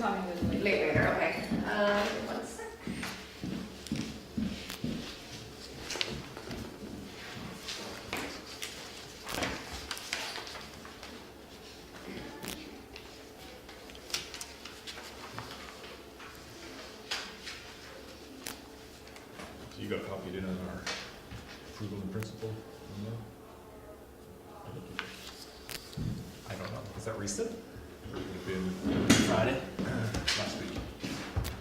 coming a little Late later, okay. One sec. So you got copied in on our approval in principle? I don't know. Is that recent? Or it would have been Friday? last week?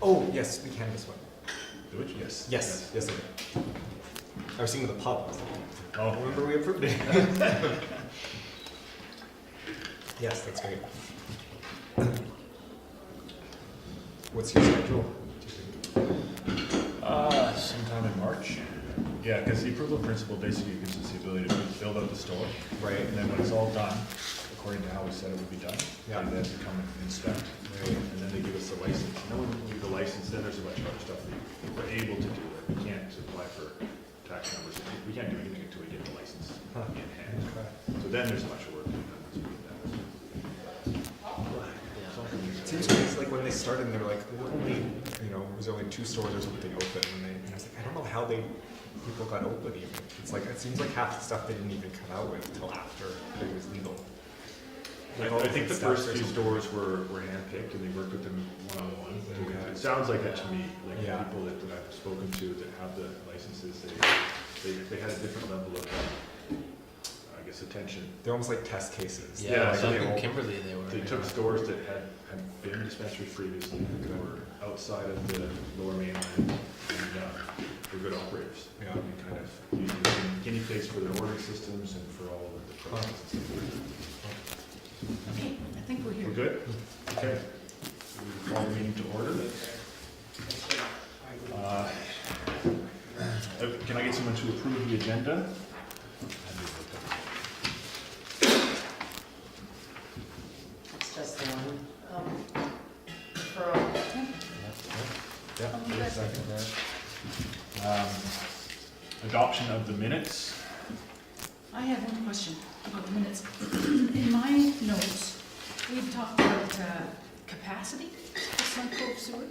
Oh, yes, the cannabis one. The which? Yes. Yes, yes, I did. I was thinking of the pub. I was like, Oh, remember we approved it. Yes, that's great. What's your schedule? Do you think? Sometime in March. Yeah, because the approval in principle basically gives us the ability to build out the store. Right. And then when it's all done, according to how we said it would be done, Yeah. they then come and inspect. Right. And then they give us the license. And then when we give the license, then there's a bunch of other stuff that we're able to do. We can't apply for tax numbers. We can't do anything until we get the license Huh. in hand. Okay. So then there's a bunch of work to be done. once we get that. It seems crazy, like when they started, and they were like, we're only, you know, there's only 2 stores or something open, and I was like, I don't know how people got open even. It's like, it seems like half the stuff they didn't even come out with until after it was legal. Like all I think the stuff first or few something. stores were handpicked and they worked with them one-on-one. Okay. It sounds like that to me, like the Yeah. people that I've spoken to that have the licenses, they had a different level of, I guess, attention. They're almost like test cases. Yeah, so so I they think all- Kimberly, they were. They took stores that had been dispensaries previously, that were outside of the lower mainland, and were good operators. Yeah. And kind of using guinea pigs for their ordering systems and for all of the processes. Okay, I think we're here. We're good? Okay. We call the meeting to order. Can I get someone to approve the agenda? It's just the one. For, Yeah, second that. Adoption of the minutes. I have one question about the minutes. In my notes, we've talked about capacity for Snug Cove sewer,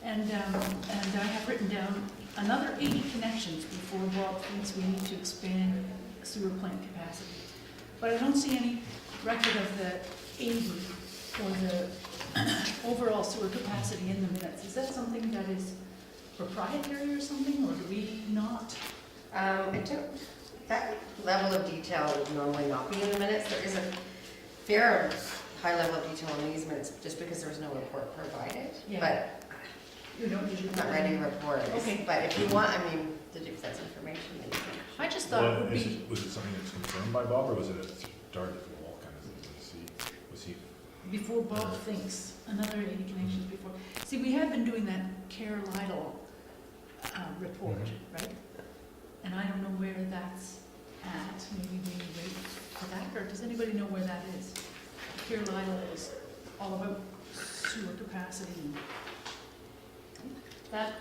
and I have written down another 80 connections before Bob thinks we need to expand sewer plant capacity. But I don't see any record of the 80 or the overall sewer capacity in the minutes. Is that something that is proprietary or something, or do we not? that level of detail would normally not be in the minutes. There is a fair high level of detail in these minutes, just because there was no report provided. Yeah. But You don't usually. I'm not writing reports. Okay. But if you want, I mean, if that's information, then you can. I just thought it would Was be, it something that's confirmed by Bob, or was it a start at the wall kind of thing? Was he? before Bob thinks, another 80 connections before. See, we have been doing that Care Lytle report, right? And I don't know where that's at. Maybe we wait for that, or does anybody know where that is? Care Lytle is all about sewer capacity. That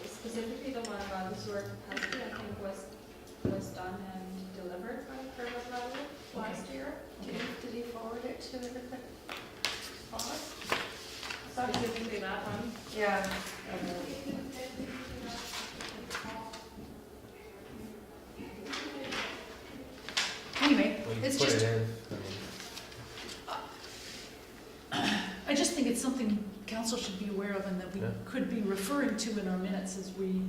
specifically the one about the sewer capacity, I think was done and delivered by Kerwin Level last year. Did he forward it to the boss? Specifically that one. Yeah. Anyway, Well, you it's put just, it in, I just think it's something council should be aware of and that we Yeah. could be referring to in our minutes as we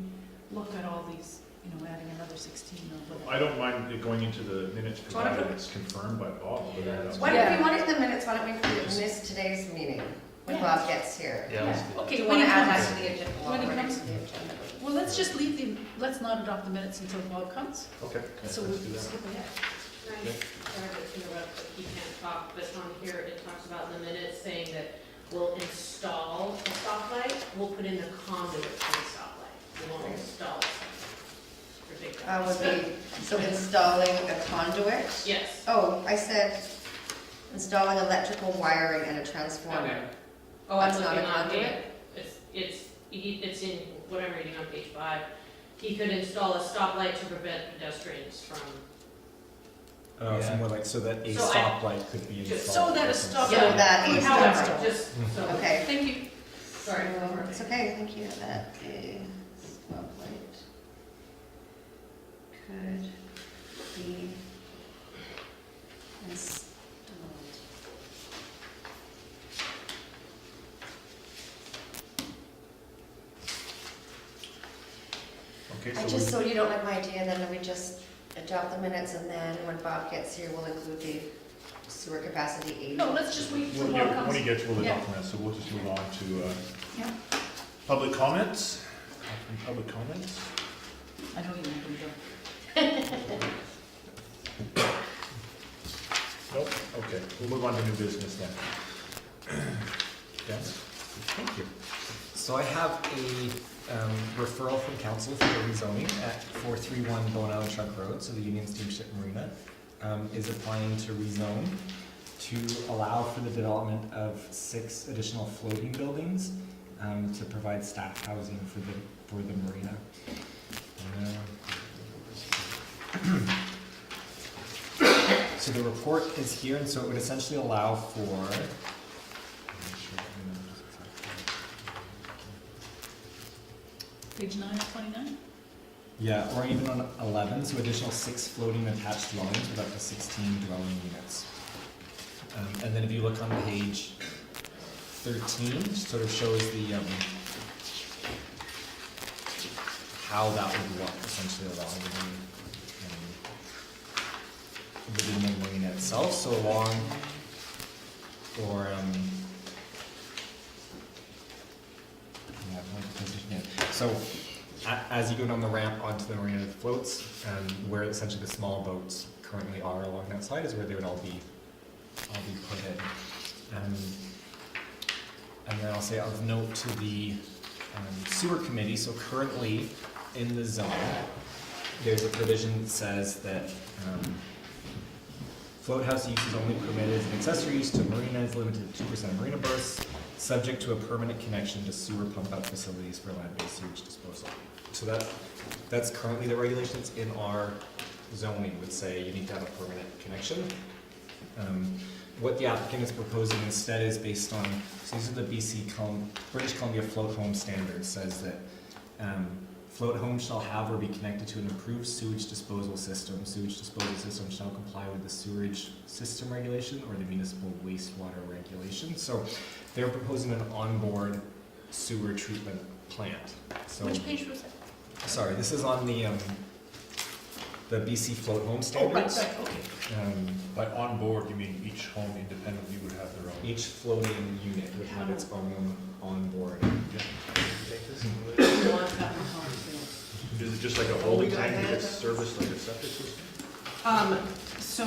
look at all these, you know, adding another 16 or whatever. I don't mind it going into the minutes Do you wanna provided put- it's confirmed by Bob. whether that's- Why don't, Yeah. if you want it in the minutes, why don't we miss today's meeting when Yeah. Bob gets here? yeah, let's do that. Okay, Do you when want he to add that comes, to the agenda? when he Well, comes- to the agenda. well, let's just leave the, let's not adopt the minutes until Bob comes, Okay. so let's we do can that. skip ahead. Sorry to interrupt, but he can't talk, but on here it talks about in the minutes saying that we'll install a stoplight, we'll put in the conduit for the stoplight, we won't install it. Ridiculous. Would be, so installing a conduit? Yes. Oh, I said installing electrical wiring and a transformer. Okay. Oh, I'm That's not a looking on conduit? here. It's in what I'm reading on page 5. He could install a stoplight to prevent pedestrians from. So Yeah. more like, so that a So stoplight could be Just- installed. So that a or stop- something. So that is However, installed. just so. Okay, Thank you. Sorry. So, it's okay, thank you, that a stoplight could be installed. Okay, I so just, so you don't like my idea, then we just adopt the minutes, and then when Bob gets here, we'll include the sewer capacity aid. No, let's just wait till when Bob he comes. gets, we'll Yeah. adopt that, so we'll just move on to Yeah. public comments. Any public comments? I know you want to go. Nope, okay, we'll move on to new business then. Yes? Thank you. So I have a referral from council for the rezoning at 431 Bone Island Trunk Road, so the Union Steamship Marina is applying to rezone to allow for the development of 6 additional floating buildings to provide staff housing for the marina. So the report is here, and so it would essentially allow for Page 9 of 29? yeah, or even on 11, so additional 6 floating attached dwellings with up to 16 dwelling units. And then if you look on page 13, sort of shows the how that would look, essentially along within the marina itself. So along, or yeah, one position, yeah. So as you go down the ramp onto the marina that floats, where essentially the small boats currently are along that side is where they would all be put in. And then I'll say of note to the sewer committee, so currently in the zone, there's a provision that says that float house use is only permitted as an accessory use to marinas, limited to 2% marina berths, subject to a permanent connection to sewer pump out facilities for land-based sewage disposal. So that's currently the regulations in our zoning would say you need to have a permanent connection. What the applicant is proposing instead is based on, so these are the British Columbia float home standards, says that float homes shall have or be connected to an improved sewage disposal system. Sewage disposal system shall comply with the sewerage system regulation or the municipal wastewater regulation. So they're proposing an onboard sewer treatment plant. So, Which page was that? sorry, this is on the BC float home Oh, right, standards. right, okay. By on board, you mean each home independently would have their own? Each floating unit would have its own onboard. Take this? You want that one? Is it just like a holding tank that gets serviced like a septic system? So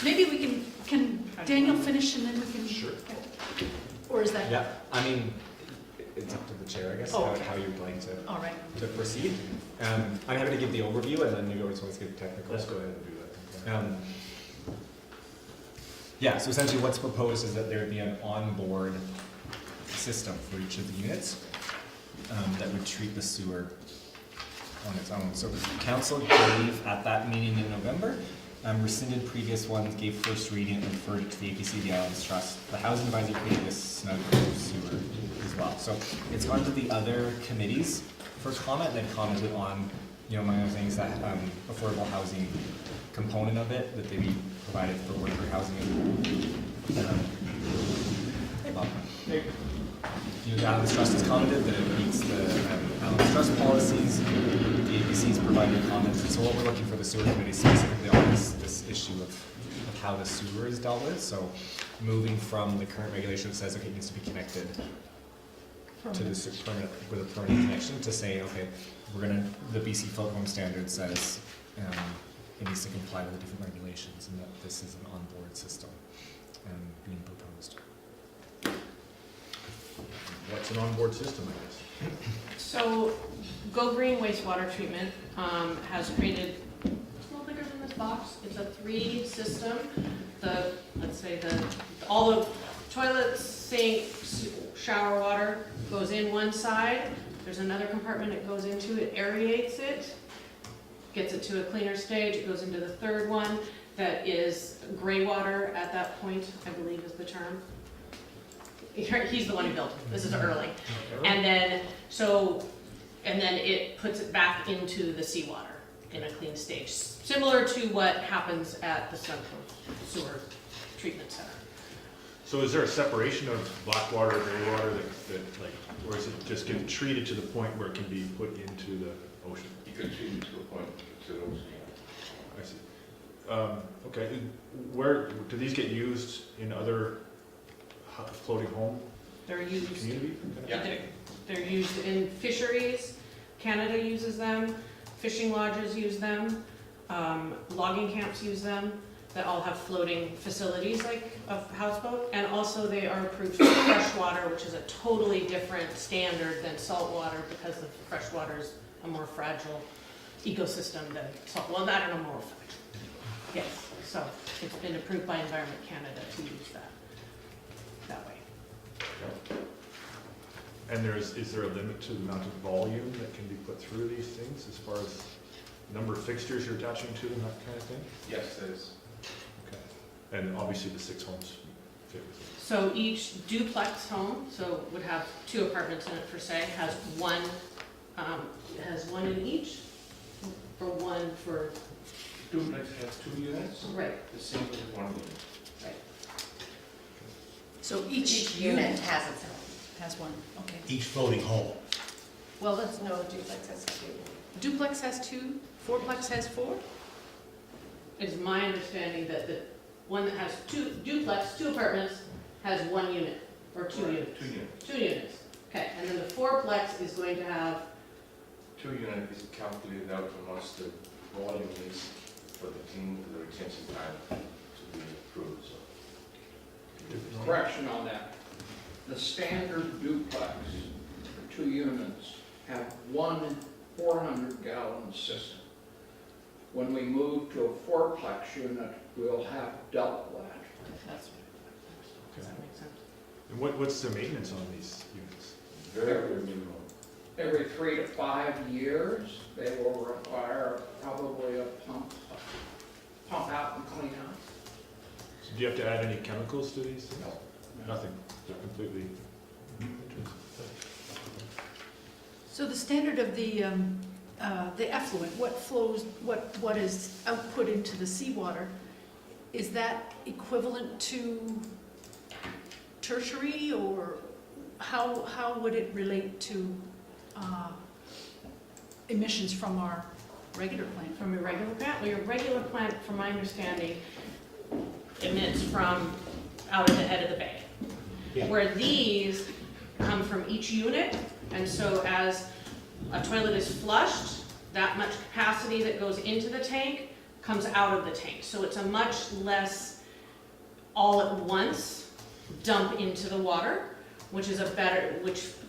maybe we can Daniel finish and then we can. Sure. Or is that? Yeah, I mean, it's up to the chair, I guess, Oh, how, okay. how you'd like All right. to proceed. I'm happy to give the overview and then you always want to get technical. Let's go ahead and do that. Yeah, so essentially what's proposed is that there would be an onboard system for each of the units that would treat the sewer on its own. So council gave at that meeting in November, rescinded previous ones, gave first reading and referred it to the APC, the Islands Trust. The Housing Advisory created this Snug Cove sewer as well. So it's gone to the other committees for comment, and they've commented on, among other things, that affordable housing component of it, that they be provided for worker housing. The Islands Trust has commented that it meets the Islands Trust policies. The APC's provided comments. And so what we're looking for the sewer committee specifically on is this issue of how the sewer is dealt with. So moving from the current regulation that says, okay, it needs to be connected to the sewer permanent, with a permanent connection, to say, okay, the BC float home standard says it needs to comply with the different regulations, and that this is an onboard system being proposed. What's an onboard system, I guess? So, Go Green Wastewater Treatment has created, it's no bigger than this box, it's a 3 system. All the toilets, sink, shower water goes in one side. There's another compartment it goes into, it aerates it, gets it to a cleaner stage, it goes into the third one that is gray water at that point, I believe is the term. He's the one who built it. This is early. And then, and then it puts it back into the seawater in a clean stage, similar to what happens at the Snug Sewer Treatment Center. So is there a separation of black water or gray water that like, or is it just getting treated to the point where it can be put into the ocean? You could treat it to a point to the ocean. I see. Okay, where, do these get used in other floating home They're used, community? Yeah. they're used in fisheries. Canada uses them, fishing lodges use them, logging camps use them, that all have floating facilities like a houseboat. And also they are approved for freshwater, which is a totally different standard than saltwater because the freshwater is a more fragile ecosystem than salt. Well, I don't know, more fragile. Yes, so it's been approved by Environment Canada to use that way. And is there a limit to the amount of volume that can be put through these things as far as number of fixtures you're attaching to them, that kind of thing? Yes, there is. Okay. And obviously the 6 homes fit with it. So each duplex home, so would have 2 apartments in it per se, has one in each, or one for, Duplex has 2 units, right, the single is 1 unit. So Each unit has its own. has one, okay. Each floating home. Well, let's know duplex has 2. Duplex has 2, fourplex has 4? it's my understanding that the one that has 2 duplex, 2 apartments, has 1 unit, or 2 units. 2 units. 2 units, okay, and then the fourplex is going to have, 2 units is calculated out from us the volume is for the team, for the retention time to be approved, so. Correction on that. The standard duplex for 2 units have 1 400-gallon system. When we move to a fourplex unit, we'll have double that. that's, does that make sense? And what's the maintenance on these units? Very minimal. Every 3 to 5 years, they will require probably a pump out and clean out. So do you have to add any chemicals to these things? No. Nothing, they're completely. So the standard of the effluent, what flows, what is output into the seawater, is that equivalent to tertiary, or how would it relate to emissions from our regular plant? From your regular plant? Well, your regular plant, from my understanding, emits from out of the head of the bay. Yeah. Where these come from each unit, and so as a toilet is flushed, that much capacity that goes into the tank comes out of the tank. So it's a much less all at once dump into the water, which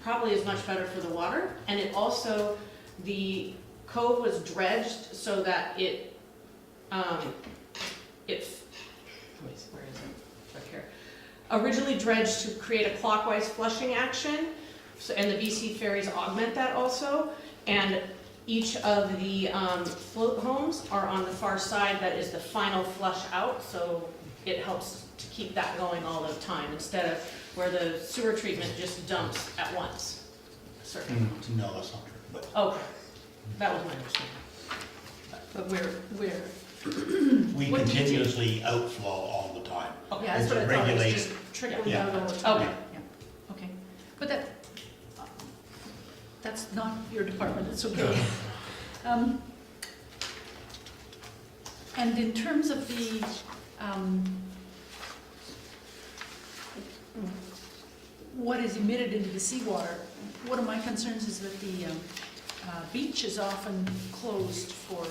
probably is much better for the water. And it also, the cove was dredged so that it where is it? Right here. Originally dredged to create a clockwise flushing action, and the BC ferries augment that also. And each of the float homes are on the far side. That is the final flush out, so it helps to keep that going all the time instead of where the sewer treatment just dumps at once. Certainly. No, that's not true, but Okay, that was my understanding. But we're, we What do you do? continuously outflow all the time. yeah, that's It's what I a thought, it's regulated- just trickling Yeah. out all the time. Okay. Yeah, okay. But that's not your department, it's okay. And in terms of the, what is emitted into the seawater, one of my concerns is that the beach is often closed for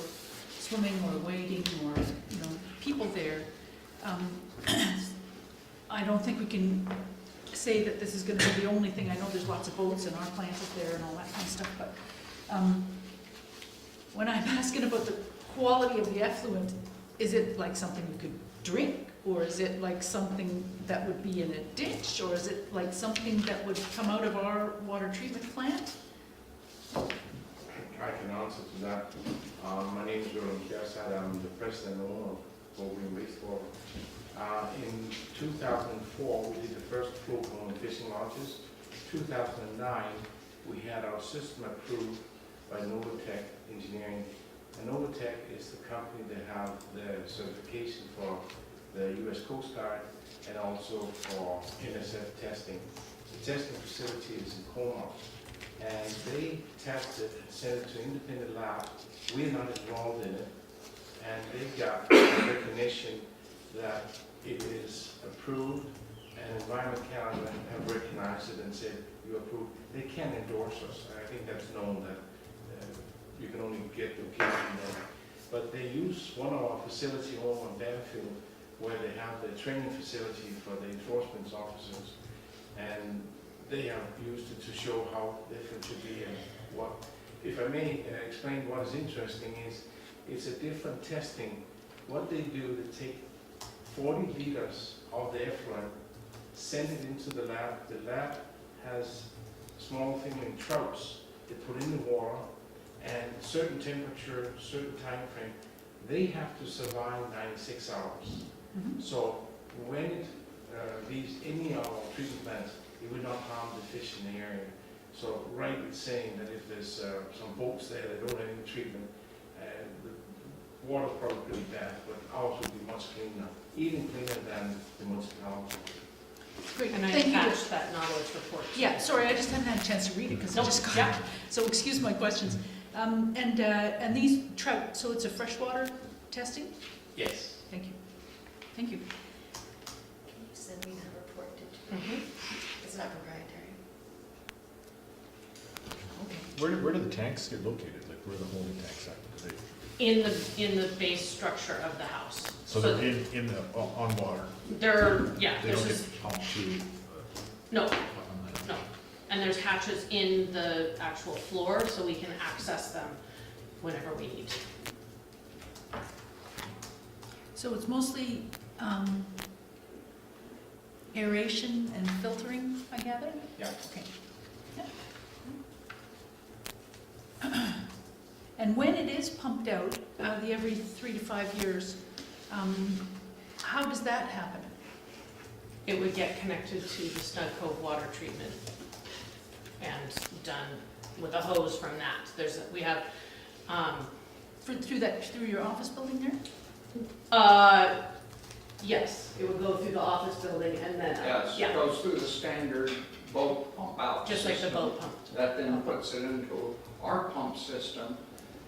swimming or wading or, people there. I don't think we can say that this is gonna be the only thing. I know there's lots of boats and our plant is there and all that kind of stuff, but when I'm asking about the quality of the effluent, is it like something you could drink? Or is it like something that would be in a ditch? Or is it like something that would come out of our water treatment plant? I can answer to that. My name is Roland Kiasad. I'm the president and owner of Cove Wastewater. In 2004, we did the first float on fishing launches. 2009, we had our system approved by Novatech Engineering. And Novatech is the company that have the certification for the U.S. Coast Guard and also for NSF testing. The testing facility is in Cove, and they tested and sent it to independent lab. We're not involved in it, and they got recognition that it is approved, and Environment Canada have recognized it and said, you approved. They can't endorse us. I think that's known that you can only get the opinion from them. But they use one of our facilities over in Banfield, where they have the training facility for the enforcement officers, and they have used it to show how different it should be and what. If I may explain what is interesting is, it's a different testing. What they do, they take 40 liters of the effluent, send it into the lab. The lab has small fingerling trouts they put in the water, and certain temperature, certain time frame, they have to survive 96 hours. So when it leaves any of our treatment plants, it will not harm the fish in the area. So right, it's saying that if there's some boats there that don't have any treatment, the water's probably pretty bad, but ours will be much cleaner, even cleaner than the municipality. Great, And I thank you. attached that Nautilus report. Yeah, sorry, I just hadn't had a chance to read it because I Nope, just got yeah. it. So excuse my questions. And these trout, so it's a freshwater testing? Yes. Thank you. Thank you. Can you send me the report? It's not proprietary. Okay. Where do the tanks get located? Like, where are the holding tanks at? Do they- In the base structure of the house. So they're in the, on water? They're, yeah, They there's don't just, get pumped to, no, on no. And there's hatches in the actual floor, so we can access them whenever we need to. So it's mostly aeration and filtering, I gather? Yeah. Okay. Yeah. And when it is pumped out, the every 3 to 5 years, how does that happen? It would get connected to the Snug Cove water treatment and done with a hose from that. We have, Through your office building there? yes, it would go through the office building and then, Yes, it yeah, goes through the standard boat pump out just like the system. boat pump. That then puts it into our pump system,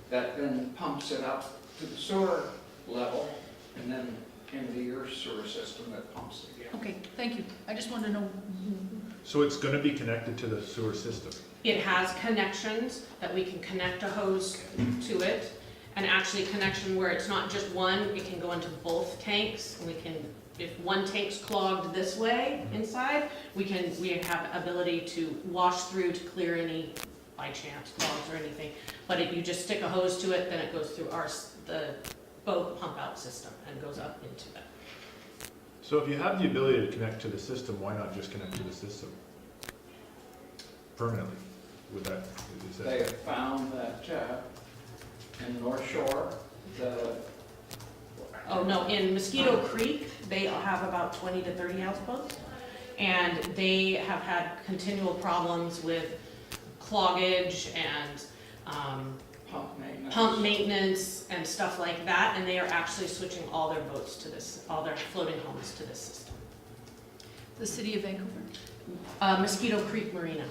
that then pumps it up to the sewer level, and then into your sewer system that pumps it again. Okay, thank you. I just wanted to know. so it's gonna be connected to the sewer system? It has connections that we can connect a hose to it, and actually connection where it's not just one, it can go into both tanks, and we can, if one tank's clogged this way inside, we have ability to wash through to clear any, by chance, clogs or anything. But you just stick a hose to it, then it goes through the boat pump out system and goes up into it. So if you have the ability to connect to the system, why not just connect to the system permanently? Would that, is They that? have found that in North Shore, Oh, no, in Mosquito Creek, they have about 20 to 30 houseboats, and they have had continual problems with cloggage and pump maintenance and stuff like that, and they are actually switching all their boats to this, all their floating homes to this system. The city of Vancouver? Mosquito Creek Marina.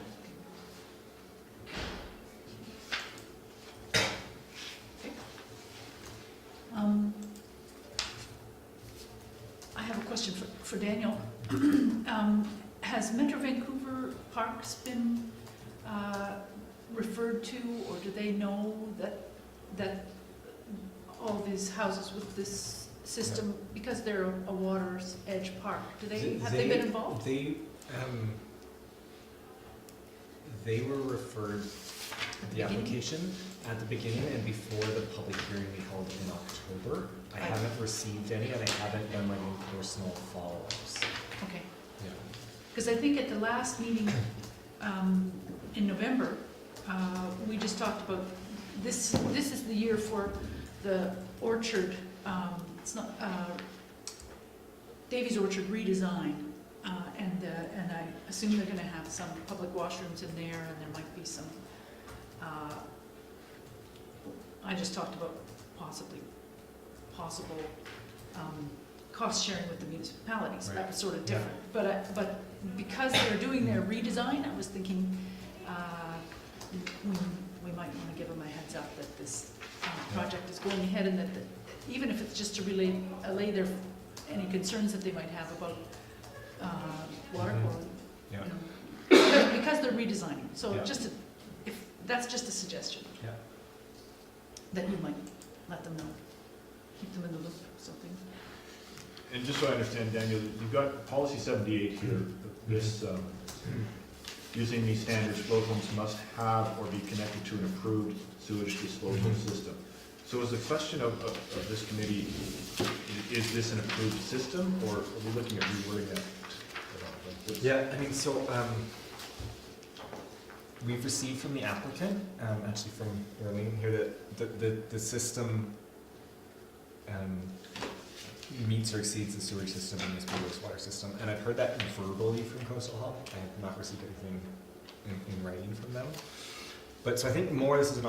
I have a question for Daniel. Has Metro Vancouver Parks been referred to, or do they know that all these houses with this system, because they're a water's edge park, have they been involved? They were referred the application at the beginning and before the public hearing we held in October. I haven't received any, and I haven't done my own personal follow-ups. Okay, Yeah. because I think at the last meeting in November, we just talked about, this is the year for the orchard, it's not, Davies Orchard redesign, and I assume they're gonna have some public washrooms in there, and there might be some, I just talked about possible cost sharing with the municipalities. Right. That was sort of different. But because they're doing their redesign, I was thinking we might want to give them a heads up that this project is going ahead, and that even if it's just to allay any concerns that they might have about water quality. Yeah. Because they're redesigning. So Yeah. that's just a suggestion. Yeah. That you might let them know, keep them in the loop, something. And just so I understand, Daniel, you've got policy 78 here, this, using these standards, float homes must have or be connected to an approved sewage disposal system. So is the question of this committee, is this an approved system, or are we looking at rewording that? Yeah, I mean, so, we've received from the applicant, actually from Arlene here, that the system, meets or exceeds the sewage system and the wastewater system, and I've heard that verbally from Coastal Health. I have not received anything in writing from them. But so I think more this is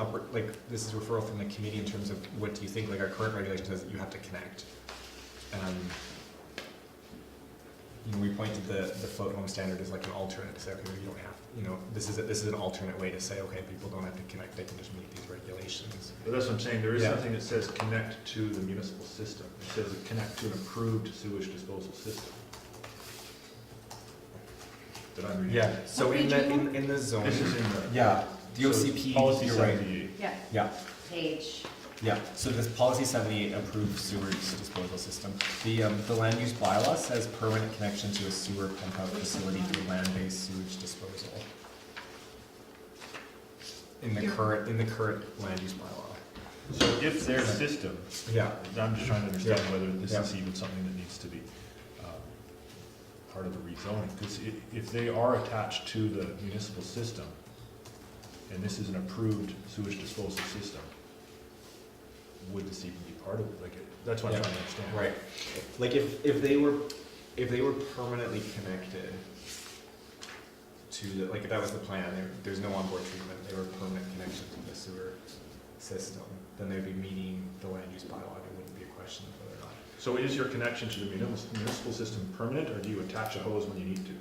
this is referral from the committee in terms of what do you think, like our current regulation says that you have to connect. We pointed the float home standard as like an alternate to say, okay, you don't have, this is an alternate way to say, okay, people don't have to connect, they can just meet these regulations. But that's what I'm saying, there is something that says connect to the municipal system. It says connect to an approved sewage disposal system. That I'm reading. Yeah, so What in page the zone. This is in the. Yeah, the so OCP, Policy you're right. 78. Yeah. Yeah, Page. yeah, so this policy 78 approved sewage disposal system. The land use bylaw says permanent connection to a sewer pump out facility for land-based sewage disposal. In the current land use bylaw. So if their system, Yeah. I'm just trying to understand Yeah. whether this Yeah. is even something that needs to be part of the rezoning. Because if they are attached to the municipal system, and this is an approved sewage disposal system, would this even be part of it? Like, that's what I'm trying to understand. Right. Like if they were permanently connected to the, like if that was the plan, there's no onboard treatment, they were permanent connection to the sewer system, then they'd be meeting the land use bylaw. It wouldn't be a question of whether or not. So is your connection to the municipal system permanent, or do you attach a hose when you need to?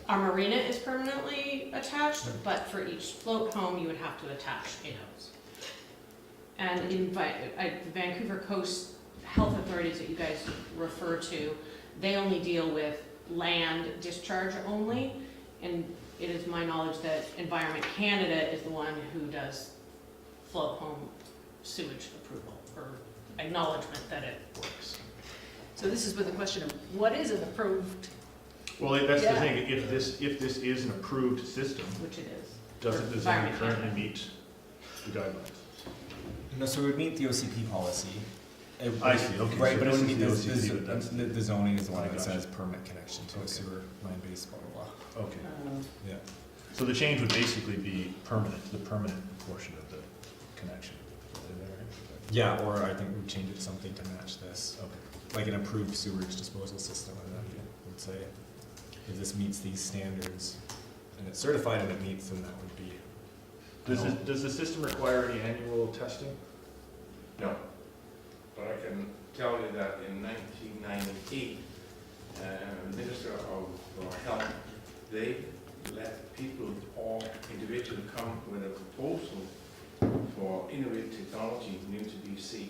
Our marina is permanently attached, but for each float home, you would have to attach a hose. And in Vancouver Coast Health Authorities that you guys refer to, they only deal with land discharge only. And it is my knowledge that Environment Canada is the one who does float home sewage approval, or acknowledgement that it works. So this is with the question of what is an approved, Well, that's the Yeah. thing, if this is an approved system, Which it is. does it For design Environment currently Canada. meet the guidelines? No, so it would meet the OCP policy. I see, okay, Right, so but it this would is meet the the OCP, but that's- the zoning is the one I that gotcha. says permanent connection to a Okay. sewer land-based blah, blah, blah. Okay, Yeah. so the change would basically be permanent, the permanent portion of the connection. Is that right? Yeah, or I think we'd change it to something to match this, Okay. like an approved sewage disposal system, and then would say, if this meets these standards, and it's certified and it meets, then that would be. Does the system require any annual testing? No, but I can tell you that in 1998, Minister of Health, they let people all individually come with a proposal for innovative technology new to BC.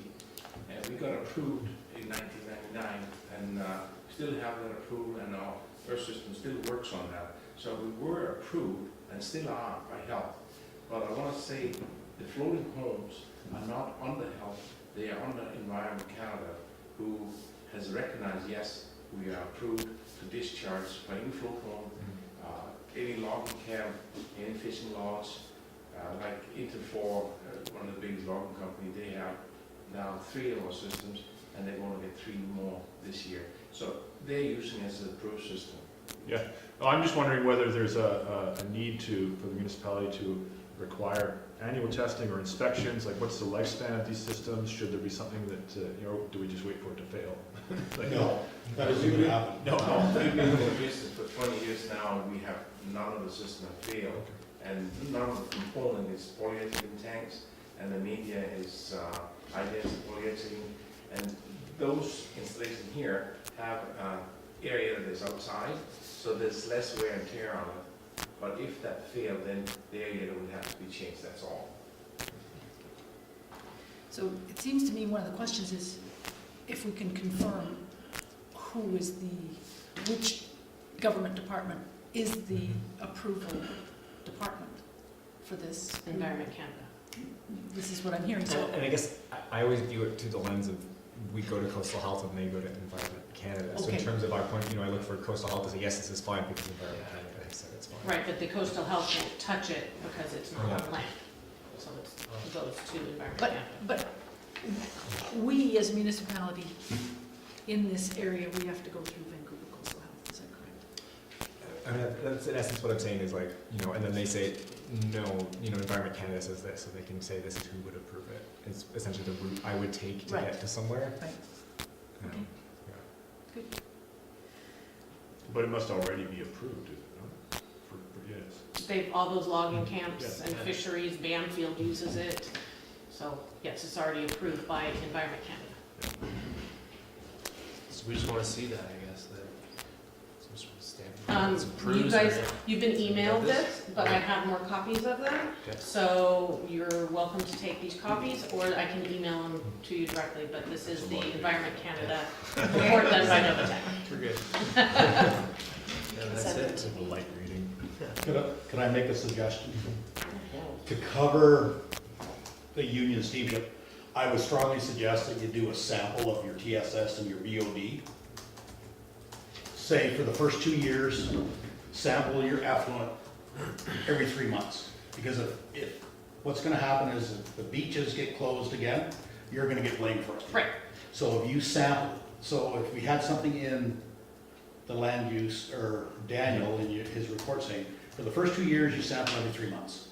And we got approved in 1999 and still have that approved, and our first system still works on that. So we were approved and still are by health. But I want to say the floating homes are not under health, they are under Environment Canada, who has recognized, yes, we are approved to discharge for any float home, any logging camp, any fishing lodge, like Inter4, one of the biggest logging companies, they have now 3 of our systems, and they're going to get 3 more this year. So they're using it as an approved system. Yeah, well, I'm just wondering whether there's a need for the municipality to require annual testing or inspections? Like, what's the lifespan of these systems? Should there be something that, do we just wait for it to fail? Like, No, that doesn't even happen. No. We've been in the business for 20 years now, and we have none of the system have failed. And none of the component is polyethylene tanks, and the media is high-density polyethylene. And those installations here have an area that is outside, so there's less wear and tear on it. But if that failed, then the area would have to be changed, that's all. So it seems to me one of the questions is if we can confirm which government department is the approval department for this. Environment Canada. This is what I'm hearing, so. And I guess I always view it through the lens of we go to coastal health and they go to Environment Canada. So in Okay. terms of our point, I look for coastal health to say, yes, this is fine because Environment Canada has said it's fine. Right, but the coastal health can't touch it because it's not Yeah. on land. So it goes to Environment But, Canada. but we as a municipality in this area, we have to go through Vancouver Coastal Health, is that correct? I mean, that's in essence what I'm saying is like, and then they say, no, Environment Canada says this, so they can say this is who would approve it. It's essentially the route I would take to Right. get to somewhere. Right. Um, Okay. yeah. Good. But it must already be approved, is it not? Yes. They've, all those logging camps Yeah. and fisheries, Banfield uses it. So, yes, it's already approved by Environment Canada. So we just want to see that, I guess, that some sort of stamp. It's You approved, guys, or- you've been emailed Got this, but I have more copies of them. Okay. So you're welcome to take these copies, or I can email them to you directly, but this is the Environment Canada report done by Novatech. We're good. Yeah, that's Send it. to me. Light reading. Could I make a suggestion? To cover the union steamship, I would strongly suggest that you do a sample of your TSS and your BOD. Say for the first 2 years, sample your effluent every 3 months. Because if what's gonna happen is if the beaches get closed again, you're gonna get blamed for it. Right. So if you sample, so if we had something in the land use, or Daniel in his report saying, for the first 2 years, you sample every 3 months.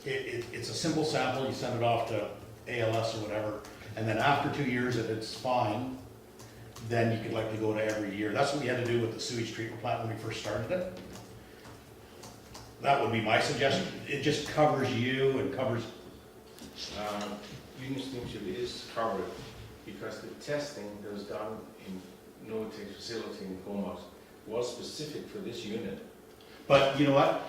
It's a simple sample, you send it off to ALS or whatever, and then after 2 years, if it's fine, then you could likely go to every year. That's what we had to do with the sewage treatment plant when we first started it. That would be my suggestion. It just covers you and covers, Union Steamship is covered because the testing that was done in Novatech's facility in Comox was specific for this unit. but you know what?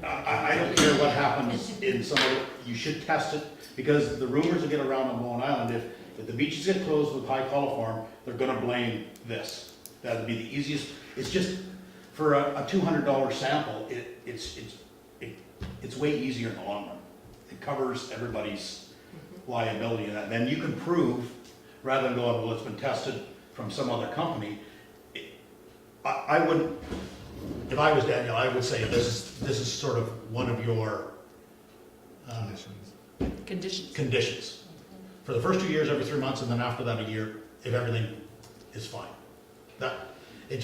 I don't care what happens in some of it, you should test it, because the rumors will get around on Bowen Island, if the beaches get closed with high coliform, they're gonna blame this. That'd be the easiest, it's just, for a $200 sample, it's way easier in the long run. It covers everybody's liability in that, then you can prove, rather than going, well, it's been tested from some other company, I wouldn't, if I was Daniel, I would say this is sort of one of your Conditions. conditions. For the first 2 years, every 3 months, and then after that, a year, if everything is fine. It's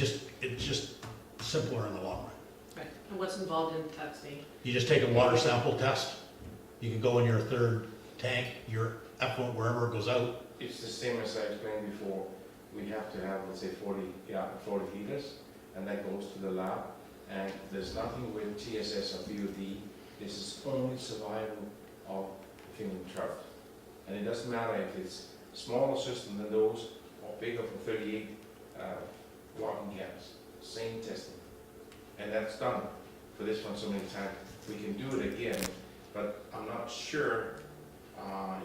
just simpler in the long run. Right. And what's involved in testing? You just take a water sample test, you can go in your third tank, your effluent, wherever it goes out. It's the same as I explained before. We have to have, let's say, 40 liters, and that goes to the lab. And there's nothing with TSS or BOD. This is only survival of Finland trout. And it doesn't matter if it's smaller system than those or bigger for 38 logging camps. Same testing. And that's done for this one so many times. We can do it again, but I'm not sure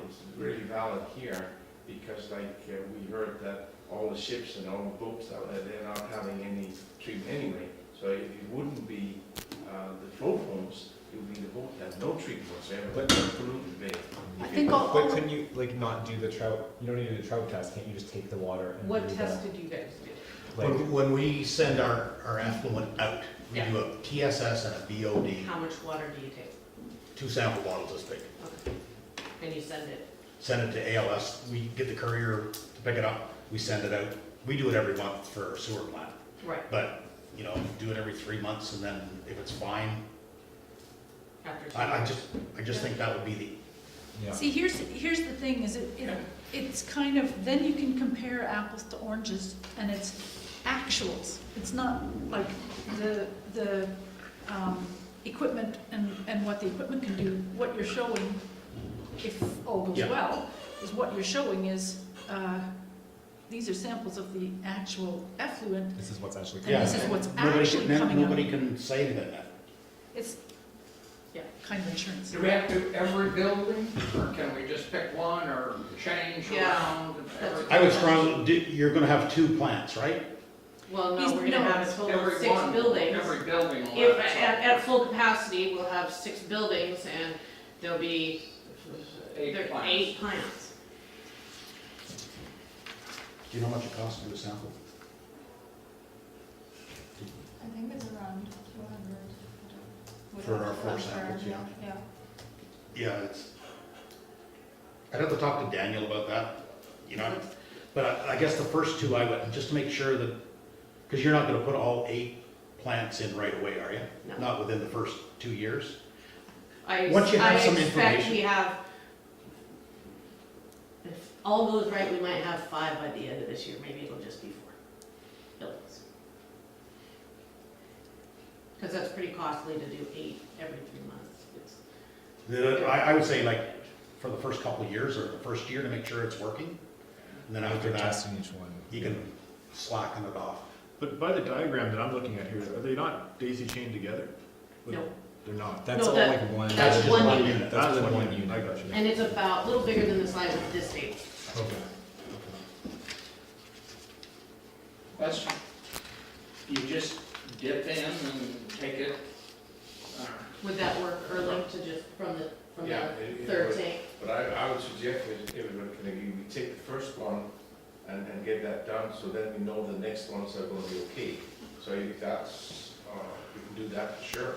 it's really valid here because we heard that all the ships and all the boats out there, they're not having any treatment anyway. So it wouldn't be the float homes, it would be the boat that have no treatment whatsoever, But- polluted bay. I think all, But couldn't you not do the trout, you don't need to do the trout test, can't you just take the water and What do test did you guys do? When we send our effluent out, we do a TSS and a BOD, How much water do you take? 2 sample bottles this big. Okay. And you send it? Send it to ALS, we get the courier to pick it up, we send it out. We do it every month for a sewer plant, Right. but, do it every 3 months, and then if it's fine, after 2 I years. just think that would be the, Yeah. See, here's the thing, is it's kind of, then you can compare apples to oranges, and it's actuals. It's not like the equipment and what the equipment can do. What you're showing, if all goes Yeah. well, is what you're showing is, these are samples of the actual effluent, This is what's actually. and this is what's nobody actually can, coming out. nobody can say anything then. It's, yeah, kind of insurance. Do we have to do every building, or can we just pick one, or change Yeah. around? everything? I would strongly, you're gonna have 2 plants, right? Well, no, He's- we're gonna no, have a total of Every 6 one, buildings. Every building will If, have at full capacity, we'll have 6 buildings, and there'll be 8 plants. 8 plants. Do you know how much it costs to do a sample? I think it's around 200. For our 4 samples, yeah. Yeah. Yeah, it's, I'd have to talk to Daniel about that, you know, but I guess the first 2 I would, just to make sure that, because you're not gonna put all 8 plants in right away, are you? No. Not within the first 2 years? I Once you have some expect information. we have, if all goes right, we might have 5 by the end of this year, maybe it'll just be 4 buildings. Because that's pretty costly to do 8 every 3 months. I would say like, for the first couple of years, or the first year to make sure it's working, and then after After that, testing each one. you can slacken it off. But by the diagram that I'm looking at here, are they not daisy chained together? No. They're not. That's No, all that- like one. that's just one one unit. unit. That's That's one one unit, I unit. got you. And it's about, a little bigger than the size of this table. Okay. Question, you just dip in and take it, Would that work early to just, from the Yeah, it 3rd would. tank? But I would suggest that we take the first one and get that done, so then we know the next ones are gonna be okay. So if that's, we can do that for sure.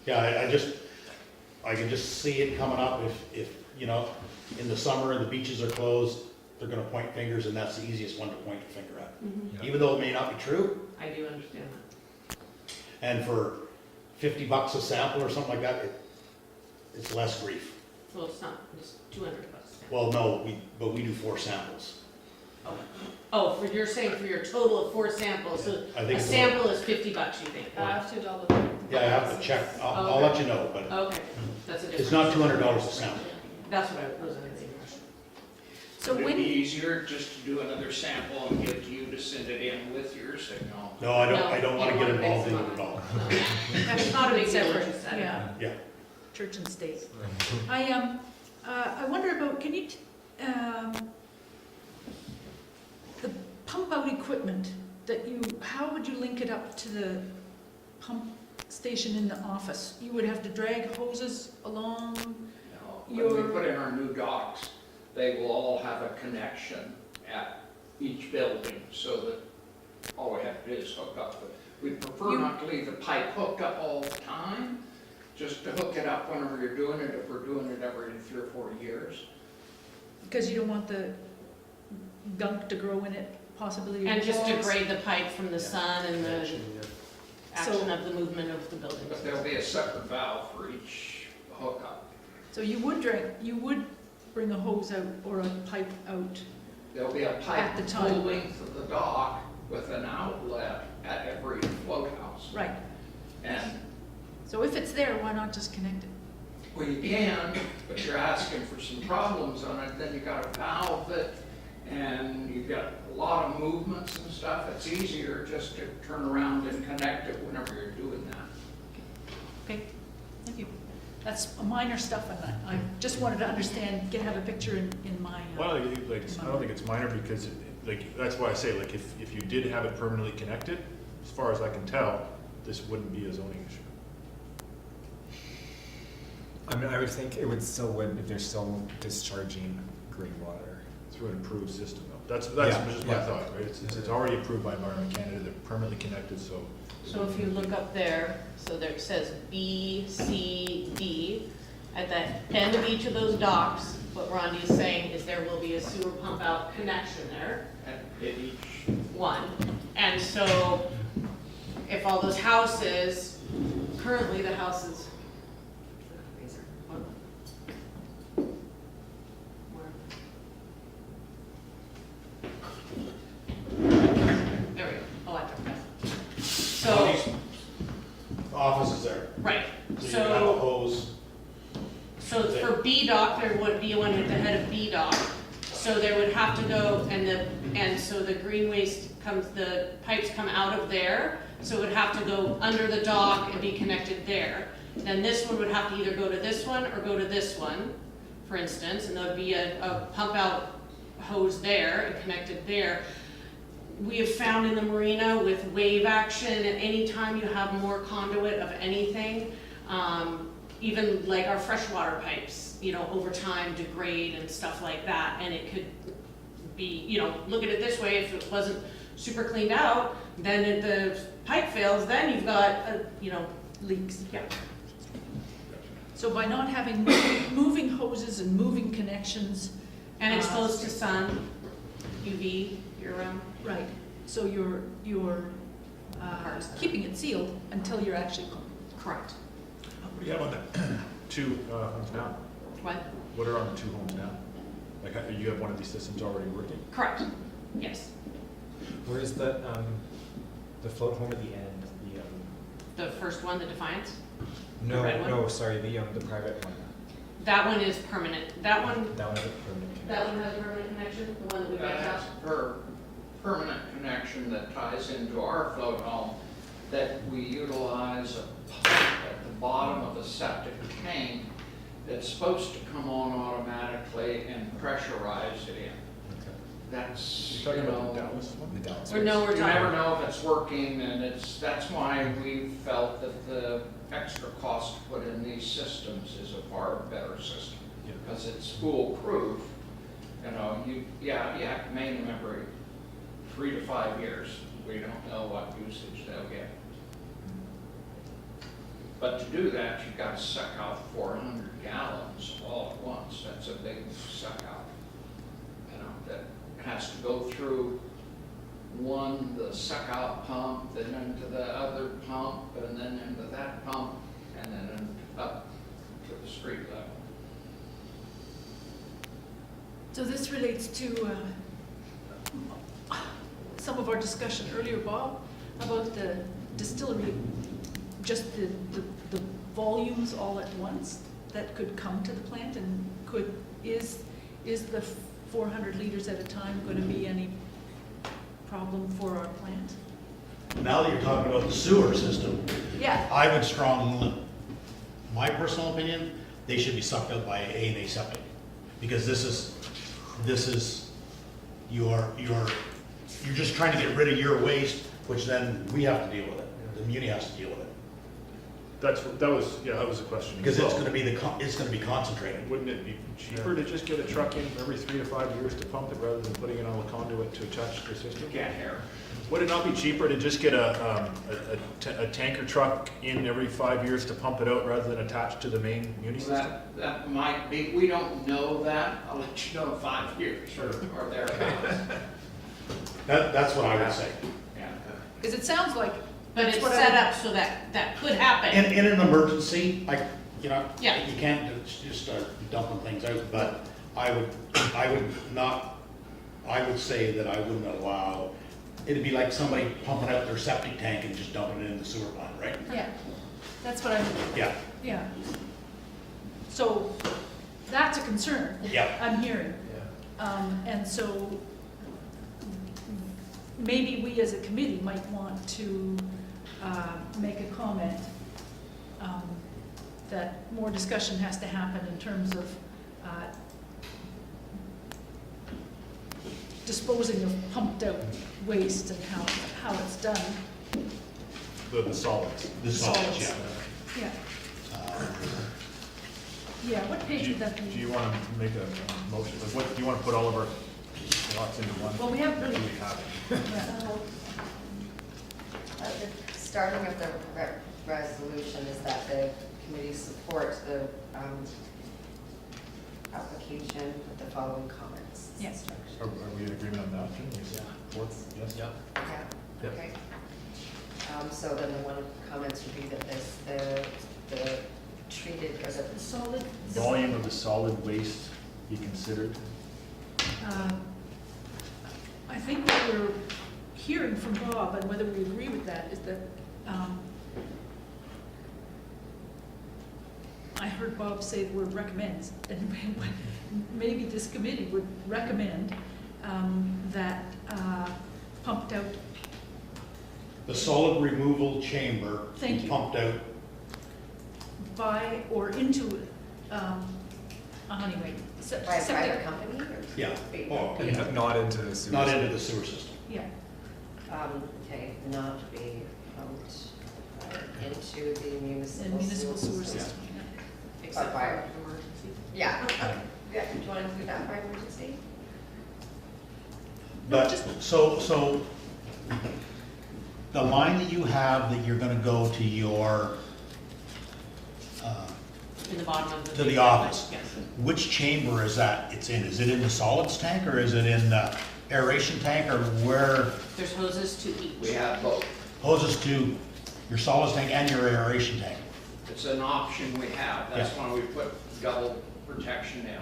Yeah, I can just see it coming up if, you know, in the summer and the beaches are closed, they're gonna point fingers, and that's the easiest one to point a finger at. Yeah. Even though it may not be true, I do understand that. and for $50 a sample or something like that, it's less grief. Well, it's not, it's $200. Well, no, but we do 4 samples. Oh, you're saying for your total of 4 samples, so I think a it's sample is $50, you think? I have to double. Yeah, I have to check, I'll let you know, but Okay, that's a difference. it's not $200 a sample. That's what I was under the impression. So would it when, be easier just to do another sample and get you to send it in with your signal? No, I don't wanna you get wanna mix involved in them it at all. No. It's not a big deal, what you said. yeah. Yeah. Church and state. I wonder about, can you, the pump out equipment that you, how would you link it up to the pump station in the office? You would have to drag hoses along? When we put in our new docks, they will all have a connection at each building, so that all we have to do is hook up. But we prefer not to leave the pipe hooked up all the time, just to hook it up whenever you're doing it, if we're doing it every 3 or 4 years. Because you don't want the gunk to grow in it, possibility of And just walls. degrade the pipe from the sun and the action So- of the movement of the buildings. But there'll be a separate valve for each hookup. So you would bring a hose out or a pipe out. There'll be a pipe At the the time. full length of the dock with an outlet at every float house. Right. And So if it's there, why not just connect it? well, you can, but you're asking for some problems on it, then you gotta valve it, and you've got a lot of movements and stuff. It's easier just to turn around and connect it whenever you're doing that. Okay, thank you. That's minor stuff, and I just wanted to understand, have a picture in my. Well, I don't think it's minor because, that's why I say, if you did have it permanently connected, as far as I can tell, this wouldn't be a zoning issue. I mean, I would think it would still would if they're still discharging green water. Through an approved system, though. That's Yeah, just my yeah. thought, right? It's already approved by Environment Canada, they're permanently connected, so. So if you look up there, so there it says B, C, D. At the end of each of those docks, what Rondi is saying is there will be a sewer pump out connection there, At each, one. And so if all those houses, currently the houses Right, So you have a so, hose, so for B dock, there would be one at the head of B dock. So there would have to go, and so the green waste comes, the pipes come out of there, so it would have to go under the dock and be connected there. Then this one would have to either go to this one or go to this one, for instance, and there'd be a pump out hose there and connected there. We have found in the marina with wave action, at any time you have more conduit of anything, even like our freshwater pipes, you know, over time degrade and stuff like that, and it could be, you know, look at it this way, if it wasn't super cleaned out, then if the pipe fails, then you've got, you know, leaks, yeah. So by not having moving hoses and moving connections. And exposed to sun, UV, year round. Right, so you're keeping it sealed until you're actually Correct. What do you have on the two homes now? What? What are on the two homes now? Like, you have one of these systems already working? Correct, yes. Where is the float home at the end? The first one, the Defiance, No, red one? no, sorry, the private one. that one is permanent. That one That one has a permanent connection. has a permanent connection, the one that we got That's her permanent connection that ties into our float home, that we utilize a pump at the bottom of a septic tank that's supposed to come on automatically and pressurize it in. Okay. That's, You're you talking about the know, Dallas one? The Dallas. Or no, we're you never talking, know if it's working, and that's why we felt that the extra cost to put in these systems is a far better system. Yeah. Because it's foolproof, you know, you have to maintain them every 3 to 5 years. We don't know what usage they'll get. But to do that, you've got to suck out 400 gallons all at once. That's a big suck out. You know, that has to go through the suck out pump, then into the other pump, and then into that pump, and then up to the street level. So this relates to some of our discussion earlier, Bob, about the distillery, just the volumes all at once that could come to the plant, and is the 400 liters at a time going to be any problem for our plant? now that you're talking about the sewer system, Yeah. I would strongly, my personal opinion, they should be sucked out by an aseptic. Because this is, you're just trying to get rid of your waste, which then we have to deal with it. The muni has to deal with it. That was a question. Because it's gonna be concentrated. Wouldn't it be cheaper to just get a truck in every 3 to 5 years to pump it rather than putting it on a conduit to attach to the system? You can't hear. Would it not be cheaper to just get a tanker truck in every 5 years to pump it out rather than attach to the main muni system? That might be, we don't know that. I'll let you know in 5 years or thereabouts. That's what I would say. Yeah. Because it sounds like, but That's it's what set I- up so that could happen. In an emergency, like, you know, Yeah. you can't just start dumping things out, but I would say that I wouldn't allow, it'd be like somebody pumping out their septic tank and just dumping it in the sewer plant, right? yeah, that's what I'm, Yeah, yeah. So that's a concern yeah. I'm hearing. And so maybe we as a committee might want to make a comment that more discussion has to happen in terms of disposing of pumped out waste and how it's done. The solids. The solids, yeah. Yeah. Yeah, what Do page you, would that do be? you want to make a motion, like, what, do you want to put all of our thoughts into one? Well, we haven't really, We have it. yeah. The starting of the resolution is that the committee supports the application with the following comments. Yes. Are we in agreement on that? Jim? We support? Yes? Yep. Yeah, Yep. okay. So then the one of the comments would be that the treated, or The solid. Volume of the solid waste be considered. I think what we're hearing from Bob, and whether we agree with that, is that I heard Bob say the word recommends, and maybe this committee would recommend that pumped out, The solid removal chamber Thank be you. pumped out. by or into anyway, By a private septic. company or? Yeah. Be- Oh, Yeah, not into the sewer. Not into the sewer system. Yeah, Okay, not be pumped into the and municipal municipal sewer system. system. Except By- for emergency. Yeah, yeah, do you want to include that by emergency? No, But, just- so, the line that you have that you're gonna go to your, In the bottom of the. To the office. Yes. which chamber is that it's in? Is it in the solids tank, or is it in the aeration tank, or where There's hoses to each. We have both. hoses to your solids tank and your aeration tank? It's an option we have. That's why we put double protection in.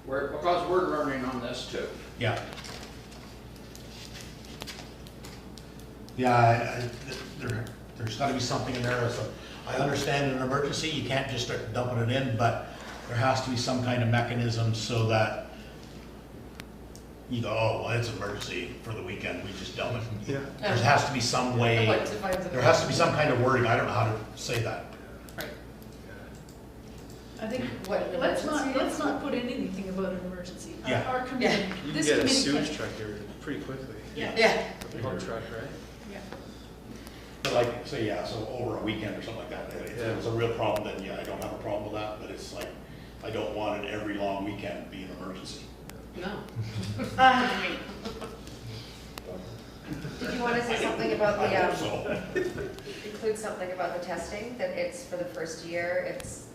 Because we're learning on this too. Yeah. Yeah, there's gotta be something in there, so, I understand in an emergency, you can't just start dumping it in, but there has to be some kind of mechanism so that you go, oh, well, it's an emergency for the weekend, we just dump it. Yeah. There has to be some way, What defines there has to be some kind of wording, I don't know how to say that. I think, What, an let's emergency? not put in anything about an emergency. Yeah. Our committee, You can this get a committee sewage can. truck here pretty quickly. Yeah, Yeah, A pump truck, right? yeah. But like, say, yeah, so over a weekend or something like that, if it was a real problem, then yeah, I don't have a problem with that, but it's like, I don't want it every long weekend to be an emergency. No. did you want to say something about the, So, include something about the testing, that it's for the first year, it's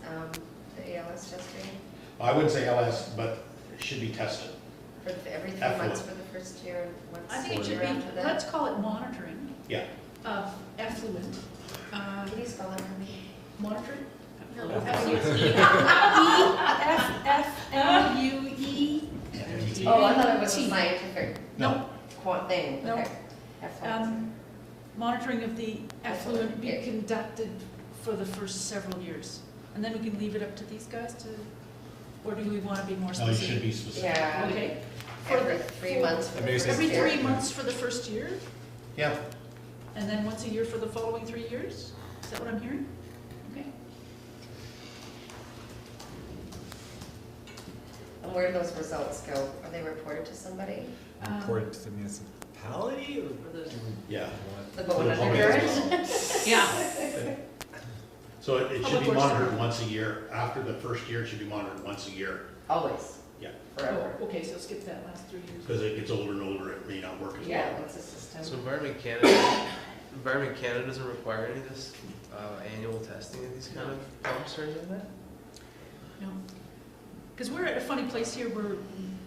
the ALS testing I wouldn't say LS, but it should be tested. for every 3 Effluent. months for the first year and once I think it a should year be, after that? let's call it monitoring Yeah. of effluent. Can you spell that for me? Monitoring? No. Efflue. Oh, I thought it was a scientific No, thing, No. okay. Effluent. monitoring of the effluent be conducted for the first several years. And then we can leave it up to these guys to, or do we want to be more No, it specific? should be specific. Yeah, Okay. For every the- 3 months for the Maybe first say Every year. 3 months for the first year, Yeah, and then once a year for the following 3 years? Is that what I'm hearing? Okay. And where do those results go? Are they reported to somebody? Report to the municipality or? For the- yeah. The For Bowen the public undercarriage? as well. Yeah. So it should Public be works monitored department. once a year. After the first year, it should be monitored once a year. Always? Yeah. Forever? Oh, okay, so skip that last 3 years. Because it gets older and older, it may not work as well. Yeah, what's the system? So Environment Canada doesn't require any of this annual testing of these kind of pumps or anything like that? No. Because we're at a funny place here where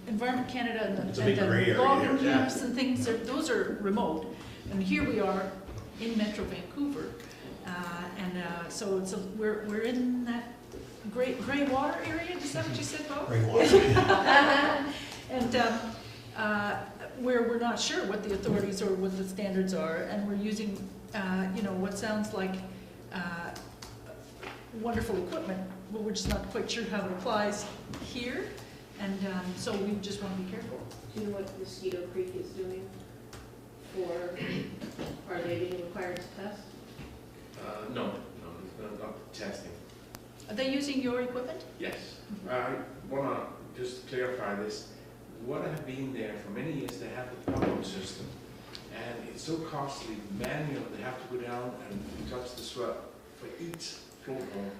Environment Canada and It's a the, big and gray the area logging here, yeah. camps and things, those are remote. And here we are in Metro Vancouver. So it's we're in that gray water area, is that what you said, Bob? Gray water. And where we're not sure what the authorities or what the standards are, and we're using, what sounds like wonderful equipment, but we're just not quite sure how it applies here, and so we just want to be careful. Do you know what Mosquito Creek is doing for, are they being required to test? No, not testing. Are they using your equipment? Yes. I want to just clarify this. What I've been there for many years, they have the pump system. And it's so costly, manual, they have to go down and touch the swell for each float hole.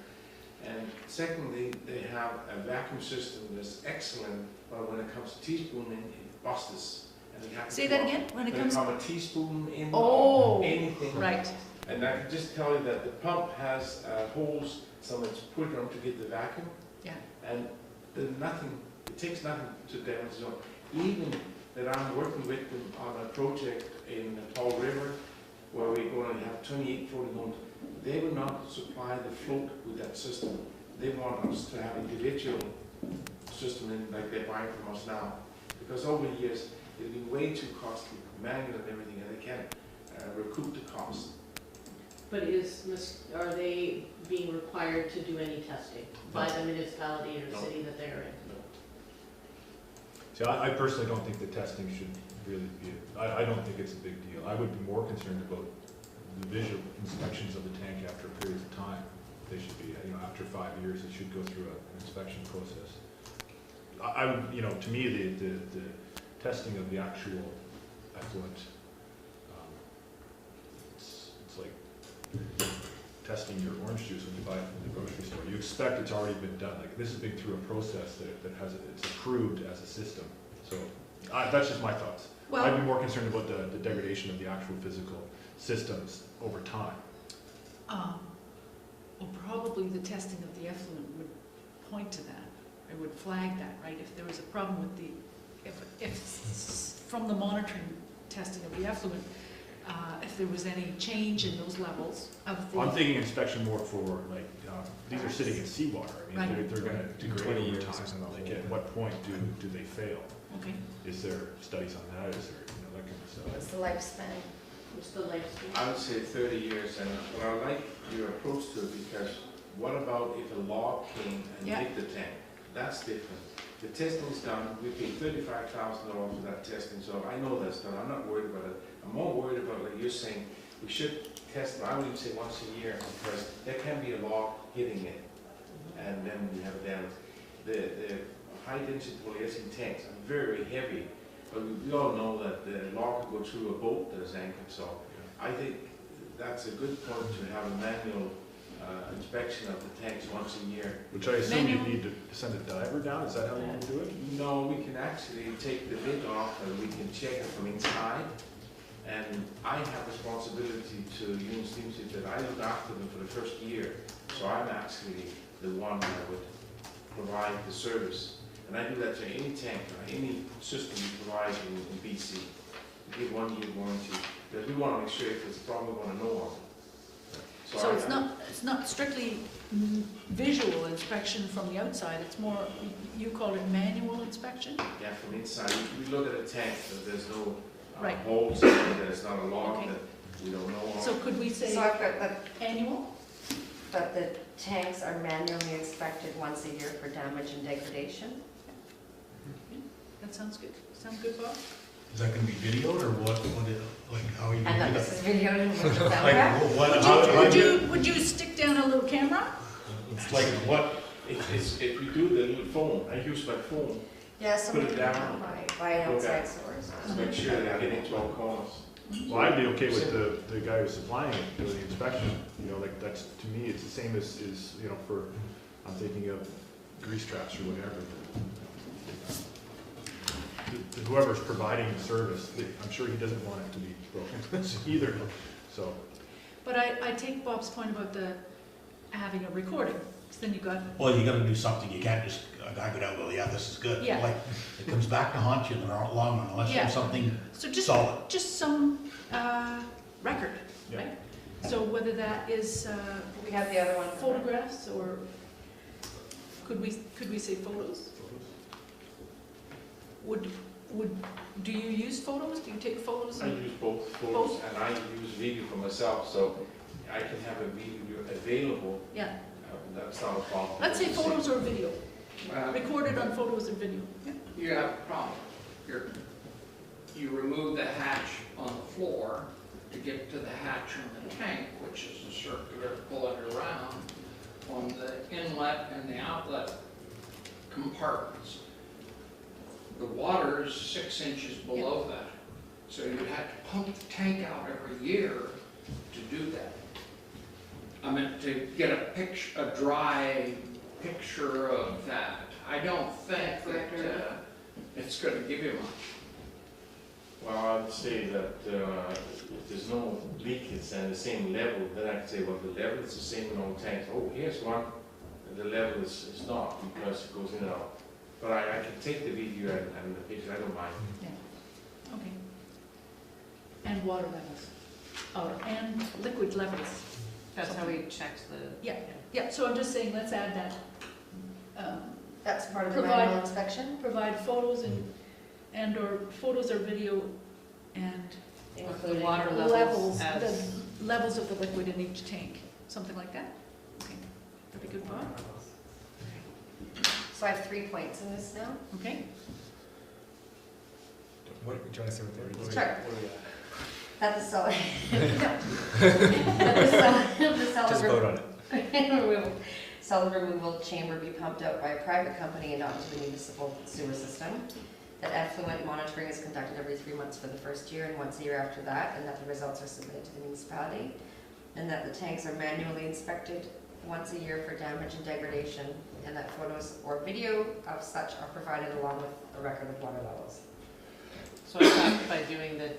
And secondly, they have a vacuum system that's excellent, but when it comes to teaspoon, it busts. And they have to Say that again, when it comes, a teaspoon in oh, anything. right, And I can just tell you that the pump has holes, so it's put on to get the vacuum. Yeah. And there's nothing, it takes nothing to damage the zone. Even that I'm working with them on a project in the Paul River, where we're going to have 28 floating homes. They will not supply the float with that system. They want us to have individual system in, like they're buying from us now. Because over the years, it's been way too costly, manual and everything, and they can't recoup the cost. But are they being required to do any testing by the municipality or No. city that they're in? See, I personally don't think the testing should really be, I don't think it's a big deal. I would be more concerned about the visual inspections of the tank after periods of time. They should be, after 5 years, it should go through an inspection process. I would, to me, the testing of the actual effluent, it's like testing your orange juice when you buy it from the grocery store. You expect it's already been done. Like, this has been through a process that has, it's approved as a system. So, that's just my thoughts. I'd be Well, more concerned about the degradation of the actual physical systems over time. well, probably the testing of the effluent would point to that. It would flag that, right? If there was a problem with if from the monitoring testing of the effluent, if there was any change in those levels of the. I'm thinking inspection more for, like, these are sitting in seawater. I mean, Right. they're gonna degrade 20 over years or time. something. Like, at what point do they fail? Okay. Is there studies on that? Is there, that kind of stuff? What's the lifespan? What's the lifespan? I would say 30 years, and I like your approach to it, because what about if a log came and Yeah. hit the tank? That's different. The testing's done, we paid $35,000 for that testing, so I know that's done, I'm not worried about it. I'm more worried about, like you're saying, we should test, I would even say once a year, because there can be a log hitting it, and then we have damage. The high-density polyethylene tanks are very heavy, but we all know that the log can go through a boat that is anchored, so I think that's a good point to have a manual inspection of the tanks once a year. Which I assume you Manual. need to send a diver down, is that how you want to do it? No, we can actually take the lid off and we can check it from inside. And I have responsibility to Union Steamship that I look after them for the first year. So I'm actually the one that would provide the service. And I do that to any tank, or any system we provide in BC. We give 1 year warranty, because we want to make sure if there's a problem, we want to know of it. So it's not strictly visual inspection from the outside, it's more, you call it manual inspection? Yeah, from inside, we look at a tank, that there's no Right. holes in it, that it's not a log Okay. that we don't know of. So could we say So I've got annual? that the tanks are manually inspected once a year for damage and degradation. That sounds good. Sound good, Bob? Is that gonna be videoed, or how are you And gonna that do this that? is videoed and with the sound Like, back. Would you stick down a little camera? It's like, what, If we do the little phone, I use my phone Yeah, so Put we it can down. buy an Look outside at- source. to make sure that they're getting to all corners. Well, I'd be okay with the guy who's supplying it, doing the inspection, like, that's, to me, it's the same as, for, I'm thinking of grease traps or whatever. Whoever's providing the service, I'm sure he doesn't want it to be broken either, so. But I take Bob's point about having a recording, 'cause then you got, well, you gotta do something, you can't just, a guy go down and go, yeah, this is good. Yeah. Like, it comes back to haunt you in the long run, unless Yeah. there's something so just solid. some record, Yeah. right? So whether that is We have the other one. photographs, or could we say photos? Do you use photos? Do you take photos? I use both photos and I use video for myself, so I can have a video available. Yeah, That's not a problem. let's say photos or video, Well, recorded on photos or video. Yeah. you have a problem. You remove the hatch on the floor to get to the hatch on the tank, which is a circular, pull it around on the inlet and the outlet compartments. The water is 6 inches below that, so you'd have to pump the tank out every year to do that. I meant to get a dry picture of that. I don't think that it's gonna give you much. Well, I'd say that if there's no leakage and the same level, then I can say, well, the level is the same in all tanks. Oh, here's one, and the level is not, because it goes in and out. But I can take the video and the picture, I don't mind. Okay. And water levels, and liquid levels. That's how we checked the. Yeah, so I'm just saying, let's add that. That's part of the Provide- manual inspection, Provide photos and or photos or video and including. water levels, as levels of the liquid in each tank, something like that? Okay, that'd be good, Bob. So I have 3 points in this now. Okay, What, do you want to say what they were? Sure. What do we have? That the solid. That the solid Just vote on it. removal, solid removal chamber be pumped out by a private company and not into the municipal sewer system. That effluent monitoring is conducted every 3 months for the first year and once a year after that, and that the results are submitted to the municipality. And that the tanks are manually inspected once a year for damage and degradation, and that photos or video of such are provided along with a record of water levels. So I thought by doing the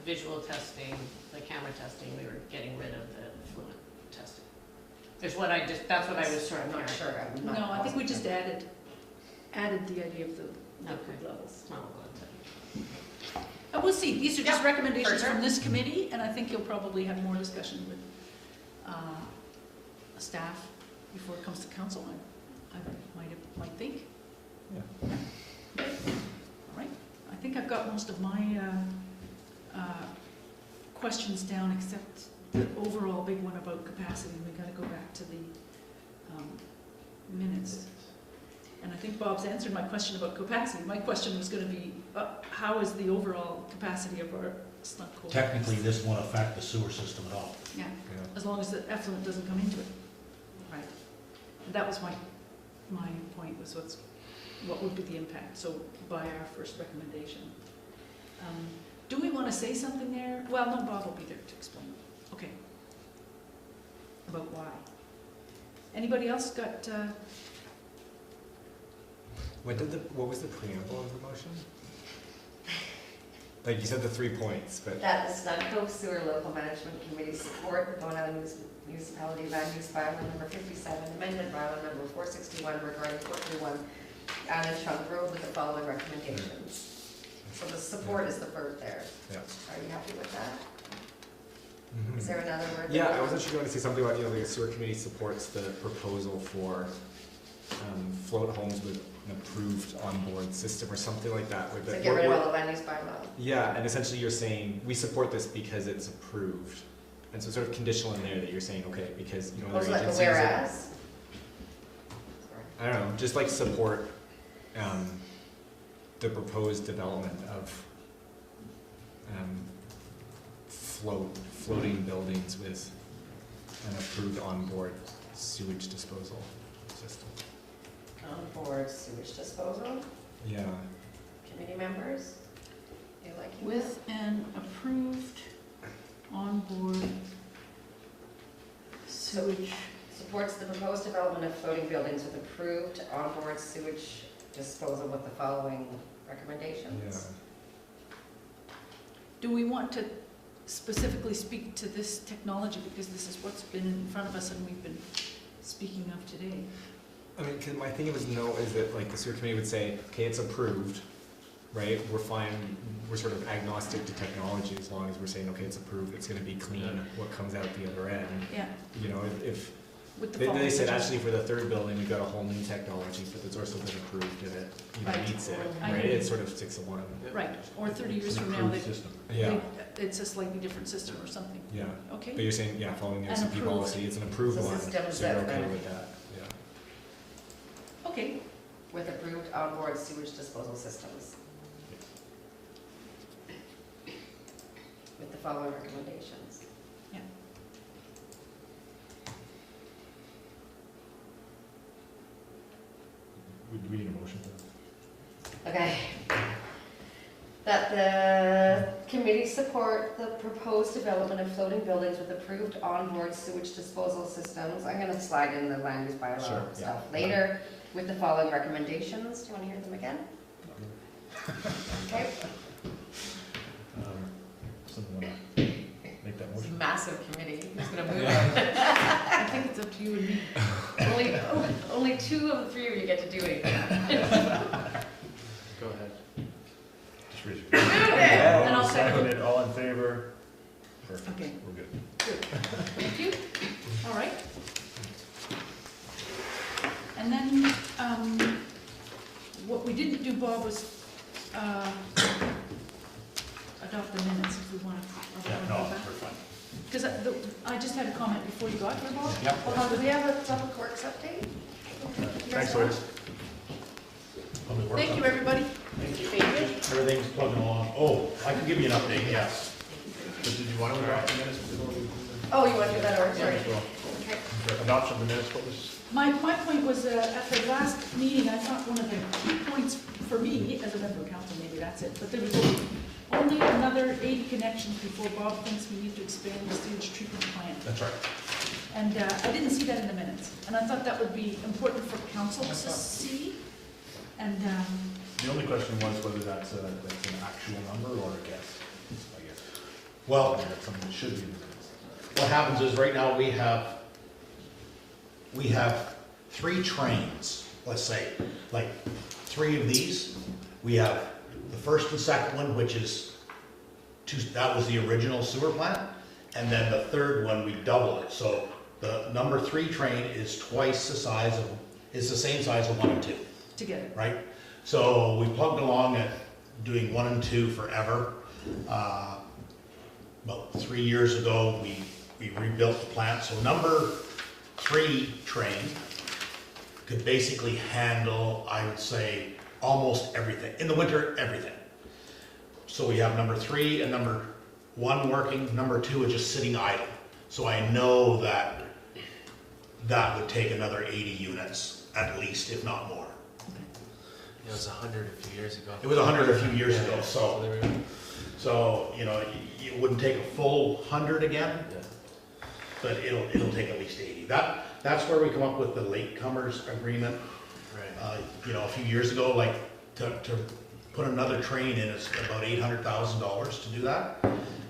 visual testing, the camera testing, we were getting rid of the fluid testing. Is what I just, that's what I was sort of I'm not hearing. sure, I'm not no, I think we positive. just added the idea of the liquid Okay. levels. It's not a lot to- And we'll see, these are just Yeah, recommendations for sure. from this committee, and I think you'll probably have more discussion with staff before it comes to council, I might think. Yeah. All right, I think I've got most of my questions down, except the overall big one about capacity. We gotta go back to the minutes. And I think Bob's answered my question about capacity. My question was gonna be, how is the overall capacity of our Snug Cove? Technically, this won't affect the sewer system at all. Yeah, Yeah. as long as the effluent doesn't come into it. Right. And that was my point, was what would be the impact, so by our first recommendation. Do we want to say something there? Well, no, Bob will be there to explain. Okay. About why. Anybody else got, What was the preamble of the motion? Like you said the 3 points, but That the Snug Cove Sewer Local Management Committee support the Bowen Island Municipality Land Use Bylaw number 57, amended bylaw number 461 regarding 431 Anna Trunk Road with the following recommendations. So the support is the verb there. yeah. Are you happy with that? Mhm. Is there another word? Yeah, I wasn't sure you wanted to say something about, the sewer committee supports the proposal for float homes with an approved onboard system or something like that. With To the- get rid of all the land use bylaw. Yeah, and essentially you're saying, we support this because it's approved. And so sort of conditional in there that you're saying, okay, because, Or is other it like a agencies. whereas? I don't know, just like support the proposed development of floating buildings with an approved onboard sewage disposal system. On board sewage disposal, Yeah, committee members? You liking that? with an approved onboard sewage, Supports the proposed development of floating buildings with approved onboard sewage disposal with the following recommendations. yeah. do we want to specifically speak to this technology, because this is what's been in front of us and we've been speaking of today? I mean, 'cause my thing is that like the sewer committee would say, okay, it's approved, right? We're fine, we're sort of agnostic to technology as long as we're saying, okay, it's approved, it's gonna be clean, what comes out the other end. Yeah, If with the they following. said actually for the third building, we've got a whole new technology, but it's also been approved and it, Right. meets it, I right? agree. It's sort of 6 of 1. Right, or 30 years It's an from now, approved they, system. Yeah, it's a slightly different system or something, yeah. But okay? you're saying, yeah, following the An SCP approved. policy, it's an approved So one, so systems you're that okay then- with that, yeah. Okay, With approved onboard sewage disposal systems. With the following recommendations. We need a motion for that. Okay. That the committee support the proposed development of floating buildings with approved onboard sewage disposal systems. I'm gonna slide in the land use Sure, bylaw yeah. stuff later with the following recommendations. Do you wanna hear them again? Okay, Someone wanna make that it's a motion? massive committee. Who's gonna move it? I think it's up to you and me. Only 2 of the 3 of you get to do anything. Go ahead. Just raise your Move hand. it! And I'll All second. seconded, all in favor? Perfect, Okay, we're good. thank you. All right. And then, what we didn't do, Bob, was adopt the minutes if we want to. Yeah, no, we're fine. because I just had a comment before you got here, Bob. Yep. Hold on, do we have a public works update? Thanks, Liz. Public Works Thank you, update. everybody. Everything's plugging along. Oh, I can give you an update, yes. Did you want to adopt the minutes before we? Oh, you want to do that, or, sorry. Well, adoption of the minutes, what was? My point was, at the last meeting, I thought one of the key points for me, as a member of council, maybe that's it, but there was only another 80 connections before Bob thinks we need to expand the sewage treatment plant. That's right. And I didn't see that in the minutes, and I thought that would be important for council to see. And The only question was whether that's an actual number or a guess, I guess. Well, I mean, that's something that should be in the minutes. what happens is right now we have 3 trains, let's say, like 3 of these. We have the first and second one, which is that was the original sewer plant, and then the third one, we double it. So the number 3 train is twice the size of, is the same size of 1 and 2, together. right? So we plugged along at doing 1 and 2 forever. About 3 years ago, we rebuilt the plant. So number 3 train could basically handle, I would say, almost everything. In the winter, everything. So we have number 3 and number 1 working, number 2 is just sitting idle. So I know that that would take another 80 units at least, if not more. It was 100 a few years ago. It was 100 a few years ago, Yeah, so, there we go. so, you know, it wouldn't take a full 100 again, Yeah. but it'll take at least 80. That's where we come up with the latecomers agreement. Right. You know, a few years ago, like, to put another train in, it's about $800,000 to do that.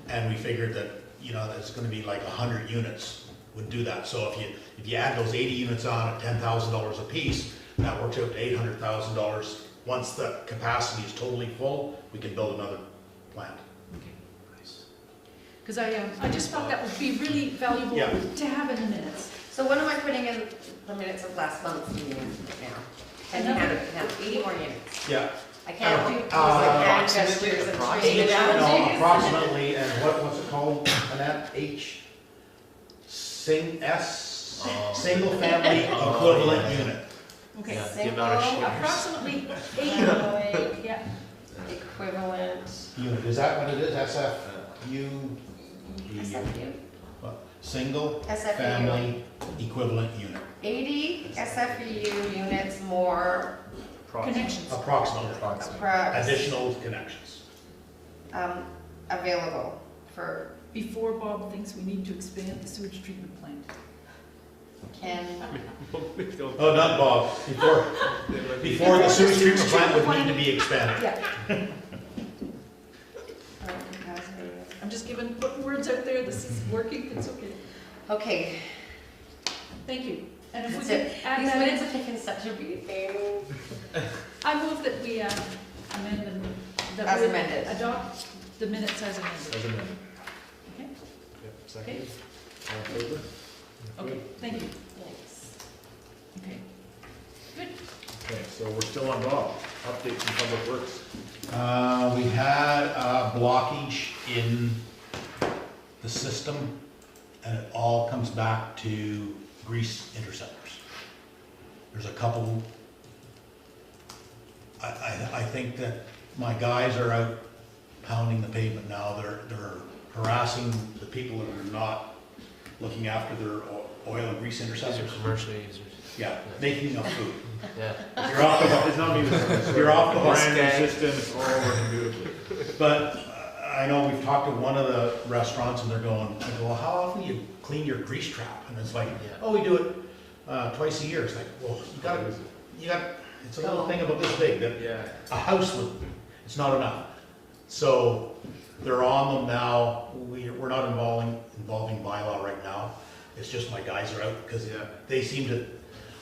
And we figured that, you know, that's gonna be like 100 units would do that. So if you add those 80 units on at $10,000 a piece, that works out to $800,000. Once the capacity is totally full, we can build another plant. Nice. Because I just thought that would be really valuable Yeah. to have in the minutes. So when am I putting in the minutes of last month's meeting right now? And you have 80 more units. Yeah. I can't do Approximately, gestures and approximately. trade analogies. Approximately, and what's it called, Annette? Single family equivalent unit. Okay. Yeah, the amount of Single shares. Approximately 80, Family yeah. equivalent. Unit, is that what it is? SFU? SFU? Single SFU. family equivalent unit, 80 SFU units more, Connections. approximately. Additional connections. Available for, Before Bob thinks we need to expand the sewage treatment plant. and Oh, not Bob, before the sewage treatment plant would need to be expanded. Yeah, I'm just putting words out there, this is working, it's okay. Okay, Thank you. And if we that's could it. add These that minutes in, have taken such a beating. I move that we amend them. that As we amended. Adopt the minutes as amended. As amended. Okay, Yep, second. All in favor? okay, thank you. Thanks. Okay, good. Okay, so we're still on Bob. Updates from Public Works. We had a blockage in the system, and it all comes back to grease interceptors. There's a couple, I think that my guys are out pounding the pavement now. They're harassing the people that are not looking after their oil and grease These are interceptors. commercial users. Yeah, making enough food. Yeah. You're off the hook. It's not me that's. You're off the hook. Brand new system, it's all working beautifully. But I know we've talked to one of the restaurants and they're going, I go, well, how often do you clean your grease trap? And it's like, Yeah. oh, we do it twice a year. It's like, well, you got, it's a little thing about this big that Yeah. a house would, it's not enough. So they're on them now. We're not involving bylaw right now. It's just my guys are out because Yeah. they seem to,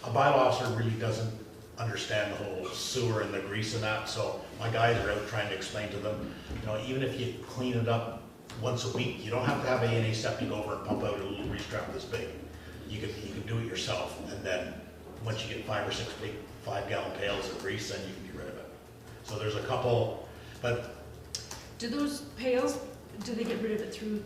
a bylaw officer really doesn't understand the whole sewer and the grease and that, so my guys are out trying to explain to them, you know, even if you clean it up once a week, you don't have to have A&A septic over and pump out a little grease trap this big. You can do it yourself, and then once you get 5 or 6 big 5-gallon pails of grease, then you can get rid of it. So there's a couple, but Do those pails, do they get rid of it through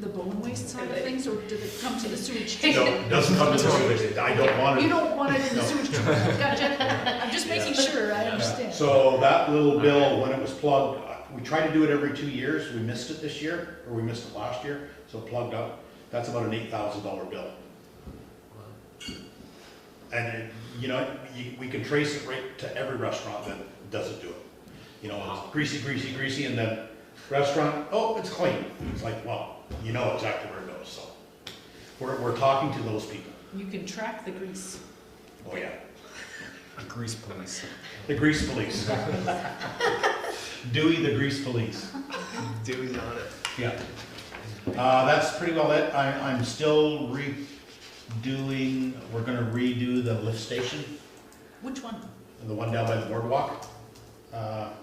the bone waste side of things, or did it come to the sewage No, treatment? it doesn't come to sewage, I don't want You it. don't want it in the No. sewage treatment, gotcha. I'm just making sure I understand. So that little bill, when it was plugged, we try to do it every 2 years. We missed it this year, or we missed it last year, so it plugged up. That's about an $8,000 bill. And, you know, we can trace it right to every restaurant that doesn't do it. You know, it's greasy, greasy, greasy, and then restaurant, oh, it's clean. It's like, well, you know exactly where it goes, so. We're talking to those people. You can track the grease. Oh, yeah. Grease police. The grease police. Dewey, the grease police. Dewey's on it. Yeah. That's pretty well it. I'm still redoing, we're gonna redo the lift station, Which one? the one down by the boardwalk.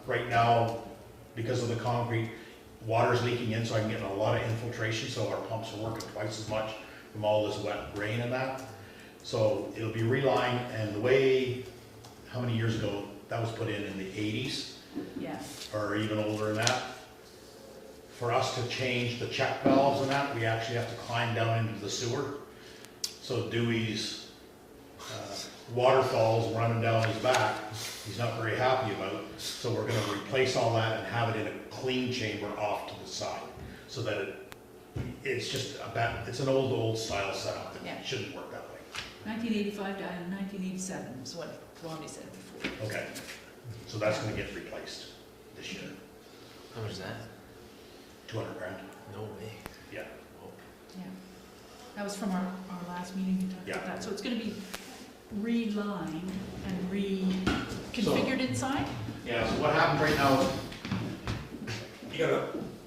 Right now, because of the concrete, water's leaking in, so I'm getting a lot of infiltration, so our pumps are working twice as much from all this wet rain and that. So it'll be relined, and the way, how many years ago, that was put in the 80s, Yeah. or even older than that. For us to change the check valves and that, we actually have to climb down into the sewer. So Dewey's waterfalls running down his back, he's not very happy about. So we're gonna replace all that and have it in a clean chamber off to the side. So that it's just it's an old style setup. Yeah. It shouldn't work that way. 1985 to 1987 is what Blondie said before. Okay, so that's gonna get replaced this year, How much is that? 200 grand. No way. Yeah. Yeah. That was from our last meeting, we talked about Yeah. that. So it's gonna be relined and reconfigured inside? Yeah, so what happens right now is, you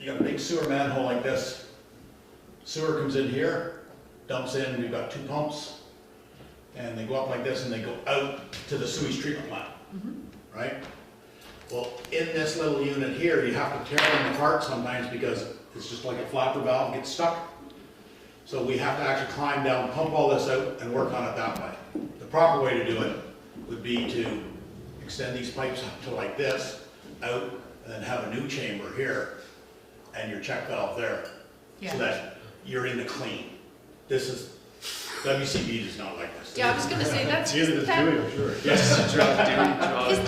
got a big sewer manhole like this. Sewer comes in here, dumps in, we've got 2 pumps, and they go up like this and they go out to the sewage treatment plant, Mhm. right? Well, in this little unit here, you have to tear them apart sometimes because it's just like a flapper valve gets stuck. So we have to actually climb down, pump all this out, and work on it that way. The proper way to do it would be to extend these pipes up to like this, out, and then have a new chamber here, and your check valve there, Yeah. so that you're in the clean. This is, WCB is not like this. Yeah, I was gonna say, that's, Neither does isn't Dewey, I'm sure. Yes.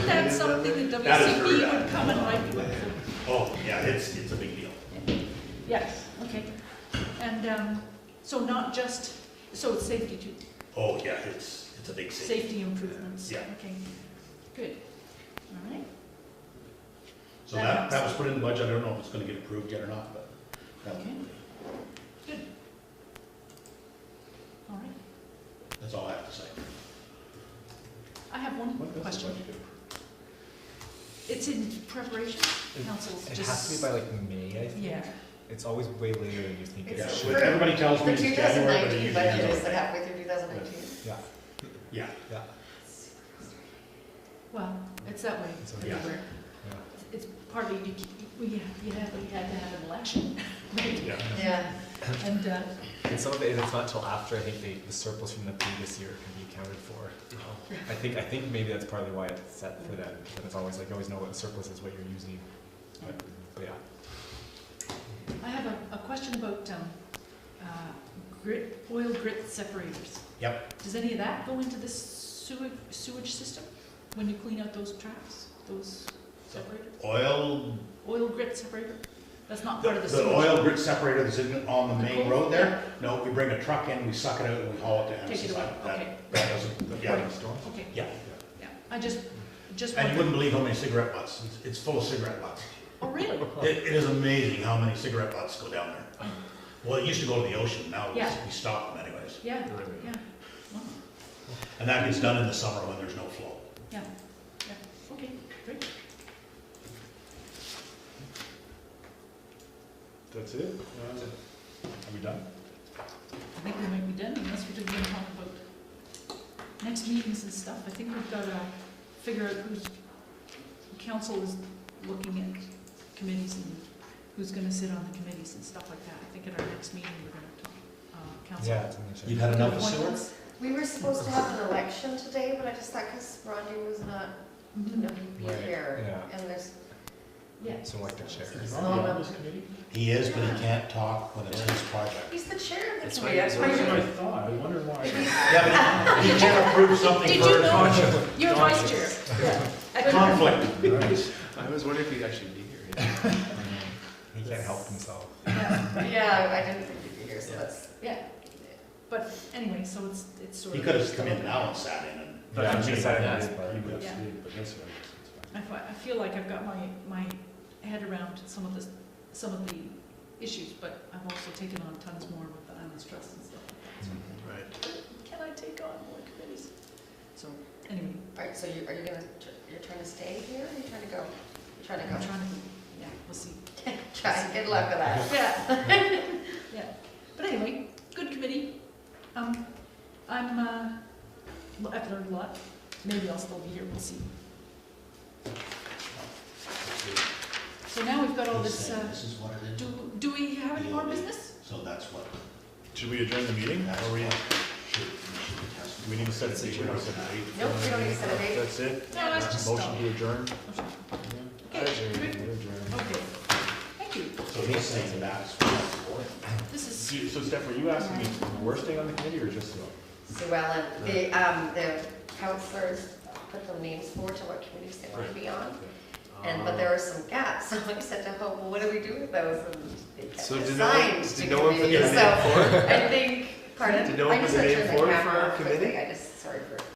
that something that That is very WCB bad. would come and like? Oh, yeah, it's a big deal. Yes, okay. And, so not just, so it's safety too, Oh, yeah, it's a big city. safety improvements? Yeah. Okay, good. All right. So That that was put in the budget, I don't know if it's gonna get approved yet or not, but that Okay. Good. All right. that's all I have to say. I have one question. It's in preparation, council's It just. has to be by like May, I think. Yeah. It's always way later than you think it It's Yeah, should. for- everybody tells me The it's January, but it 2019 usually budget ends is up. halfway through 2019. Yeah, Yeah, yeah, Well, it's that way It's okay. everywhere. yeah. It's partly, you had to have an election, right? yeah. Yeah. And, And some of it, it's not until after, I think, the surplus from the previous year can be accounted for. I think maybe that's partly why it's set for that, but it's always like, you always know what the surplus is, what you're using. But yeah. I have a question about oil grit separators. Yep. Does any of that go into the sewage system when you clean out those traps, those separators? Oil grit separator? That's not part of the The sewage? oil grit separator that's on the main Cove? road there, no, we bring a truck in, we suck it out, and we haul it to Take it Anderson's. away, okay. That doesn't, yeah. Okay, Yeah, yeah. I just and you wondered. wouldn't believe how many cigarette butts, it's full of cigarette butts. Oh, really? It is amazing how many cigarette butts go down there. Well, it used to go to the ocean, now Yeah. we stop them anyways. Yeah, yeah. Wow. And that gets done in the summer when there's no flow. Yeah, okay, great. That's it? Are we done? I think we might be done unless we're going to talk about next meetings and stuff. I think we've got to figure out who's, council is looking at committees and who's going to sit on the committees and stuff like that. I think at our next meeting, we're going to talk, council. Yeah, it's in the You've had enough of sewer? Appointments. We were supposed to have an election today, but I just thought because Roger was not, Mhm. you know, he'd be Right, here. yeah. And there's Yeah. So like the chair. Is Ron on this committee? He is, but he can't talk when it's his project. He's the chair of the That's committee, why that's he's why That's what I you're. thought, I wonder why. Yeah, but he can't approve something Did for you a know? conflict. You're vice chair. Yeah. Conflict. I was wondering if he'd actually be here. He can't help himself. Yeah, I didn't think you'd be here, so that's, Yeah. But anyway, so it's sort He of. could have come in now and sat in and. Yeah, I'm just saying Yeah, that's he part. would have Yeah. stayed, but that's all right. I feel like I've got my head around some of the issues, but I've also taken on tons more with the Islands Trust and stuff like that. So Right. can I take on more committees? So, anyway, alright, so you're trying to stay here, or you're trying to go? You're trying I'm to trying to, yeah, we'll see. go. Try, good luck with that. Yeah. Yeah, but anyway, good committee. I've learned a lot. Maybe I'll still be here, we'll see. So now we've got all this, This is what it is. do we have any more business? So that's what. Should we adjourn the meeting, That's or we, what should, we should be testing. do we need to set a date? We don't set a date. Nope, we don't need to set a date. That's it? No, let's just Motion stop. to adjourn? Okay, good. Okay, thank you. So he's saying that's what. This is, So Steph, were you asking me, we're staying on the committee, or just? Sue Ellen, the counselors put the names forward to what committees they want to be on. But there were some gaps, so I said to Hope, well, what do we do with those? And they kept So did no one- assigned did to no one put committees. their name So I think, pardon? Did no one I put just their went name through the forward camera for our quickly. committee? I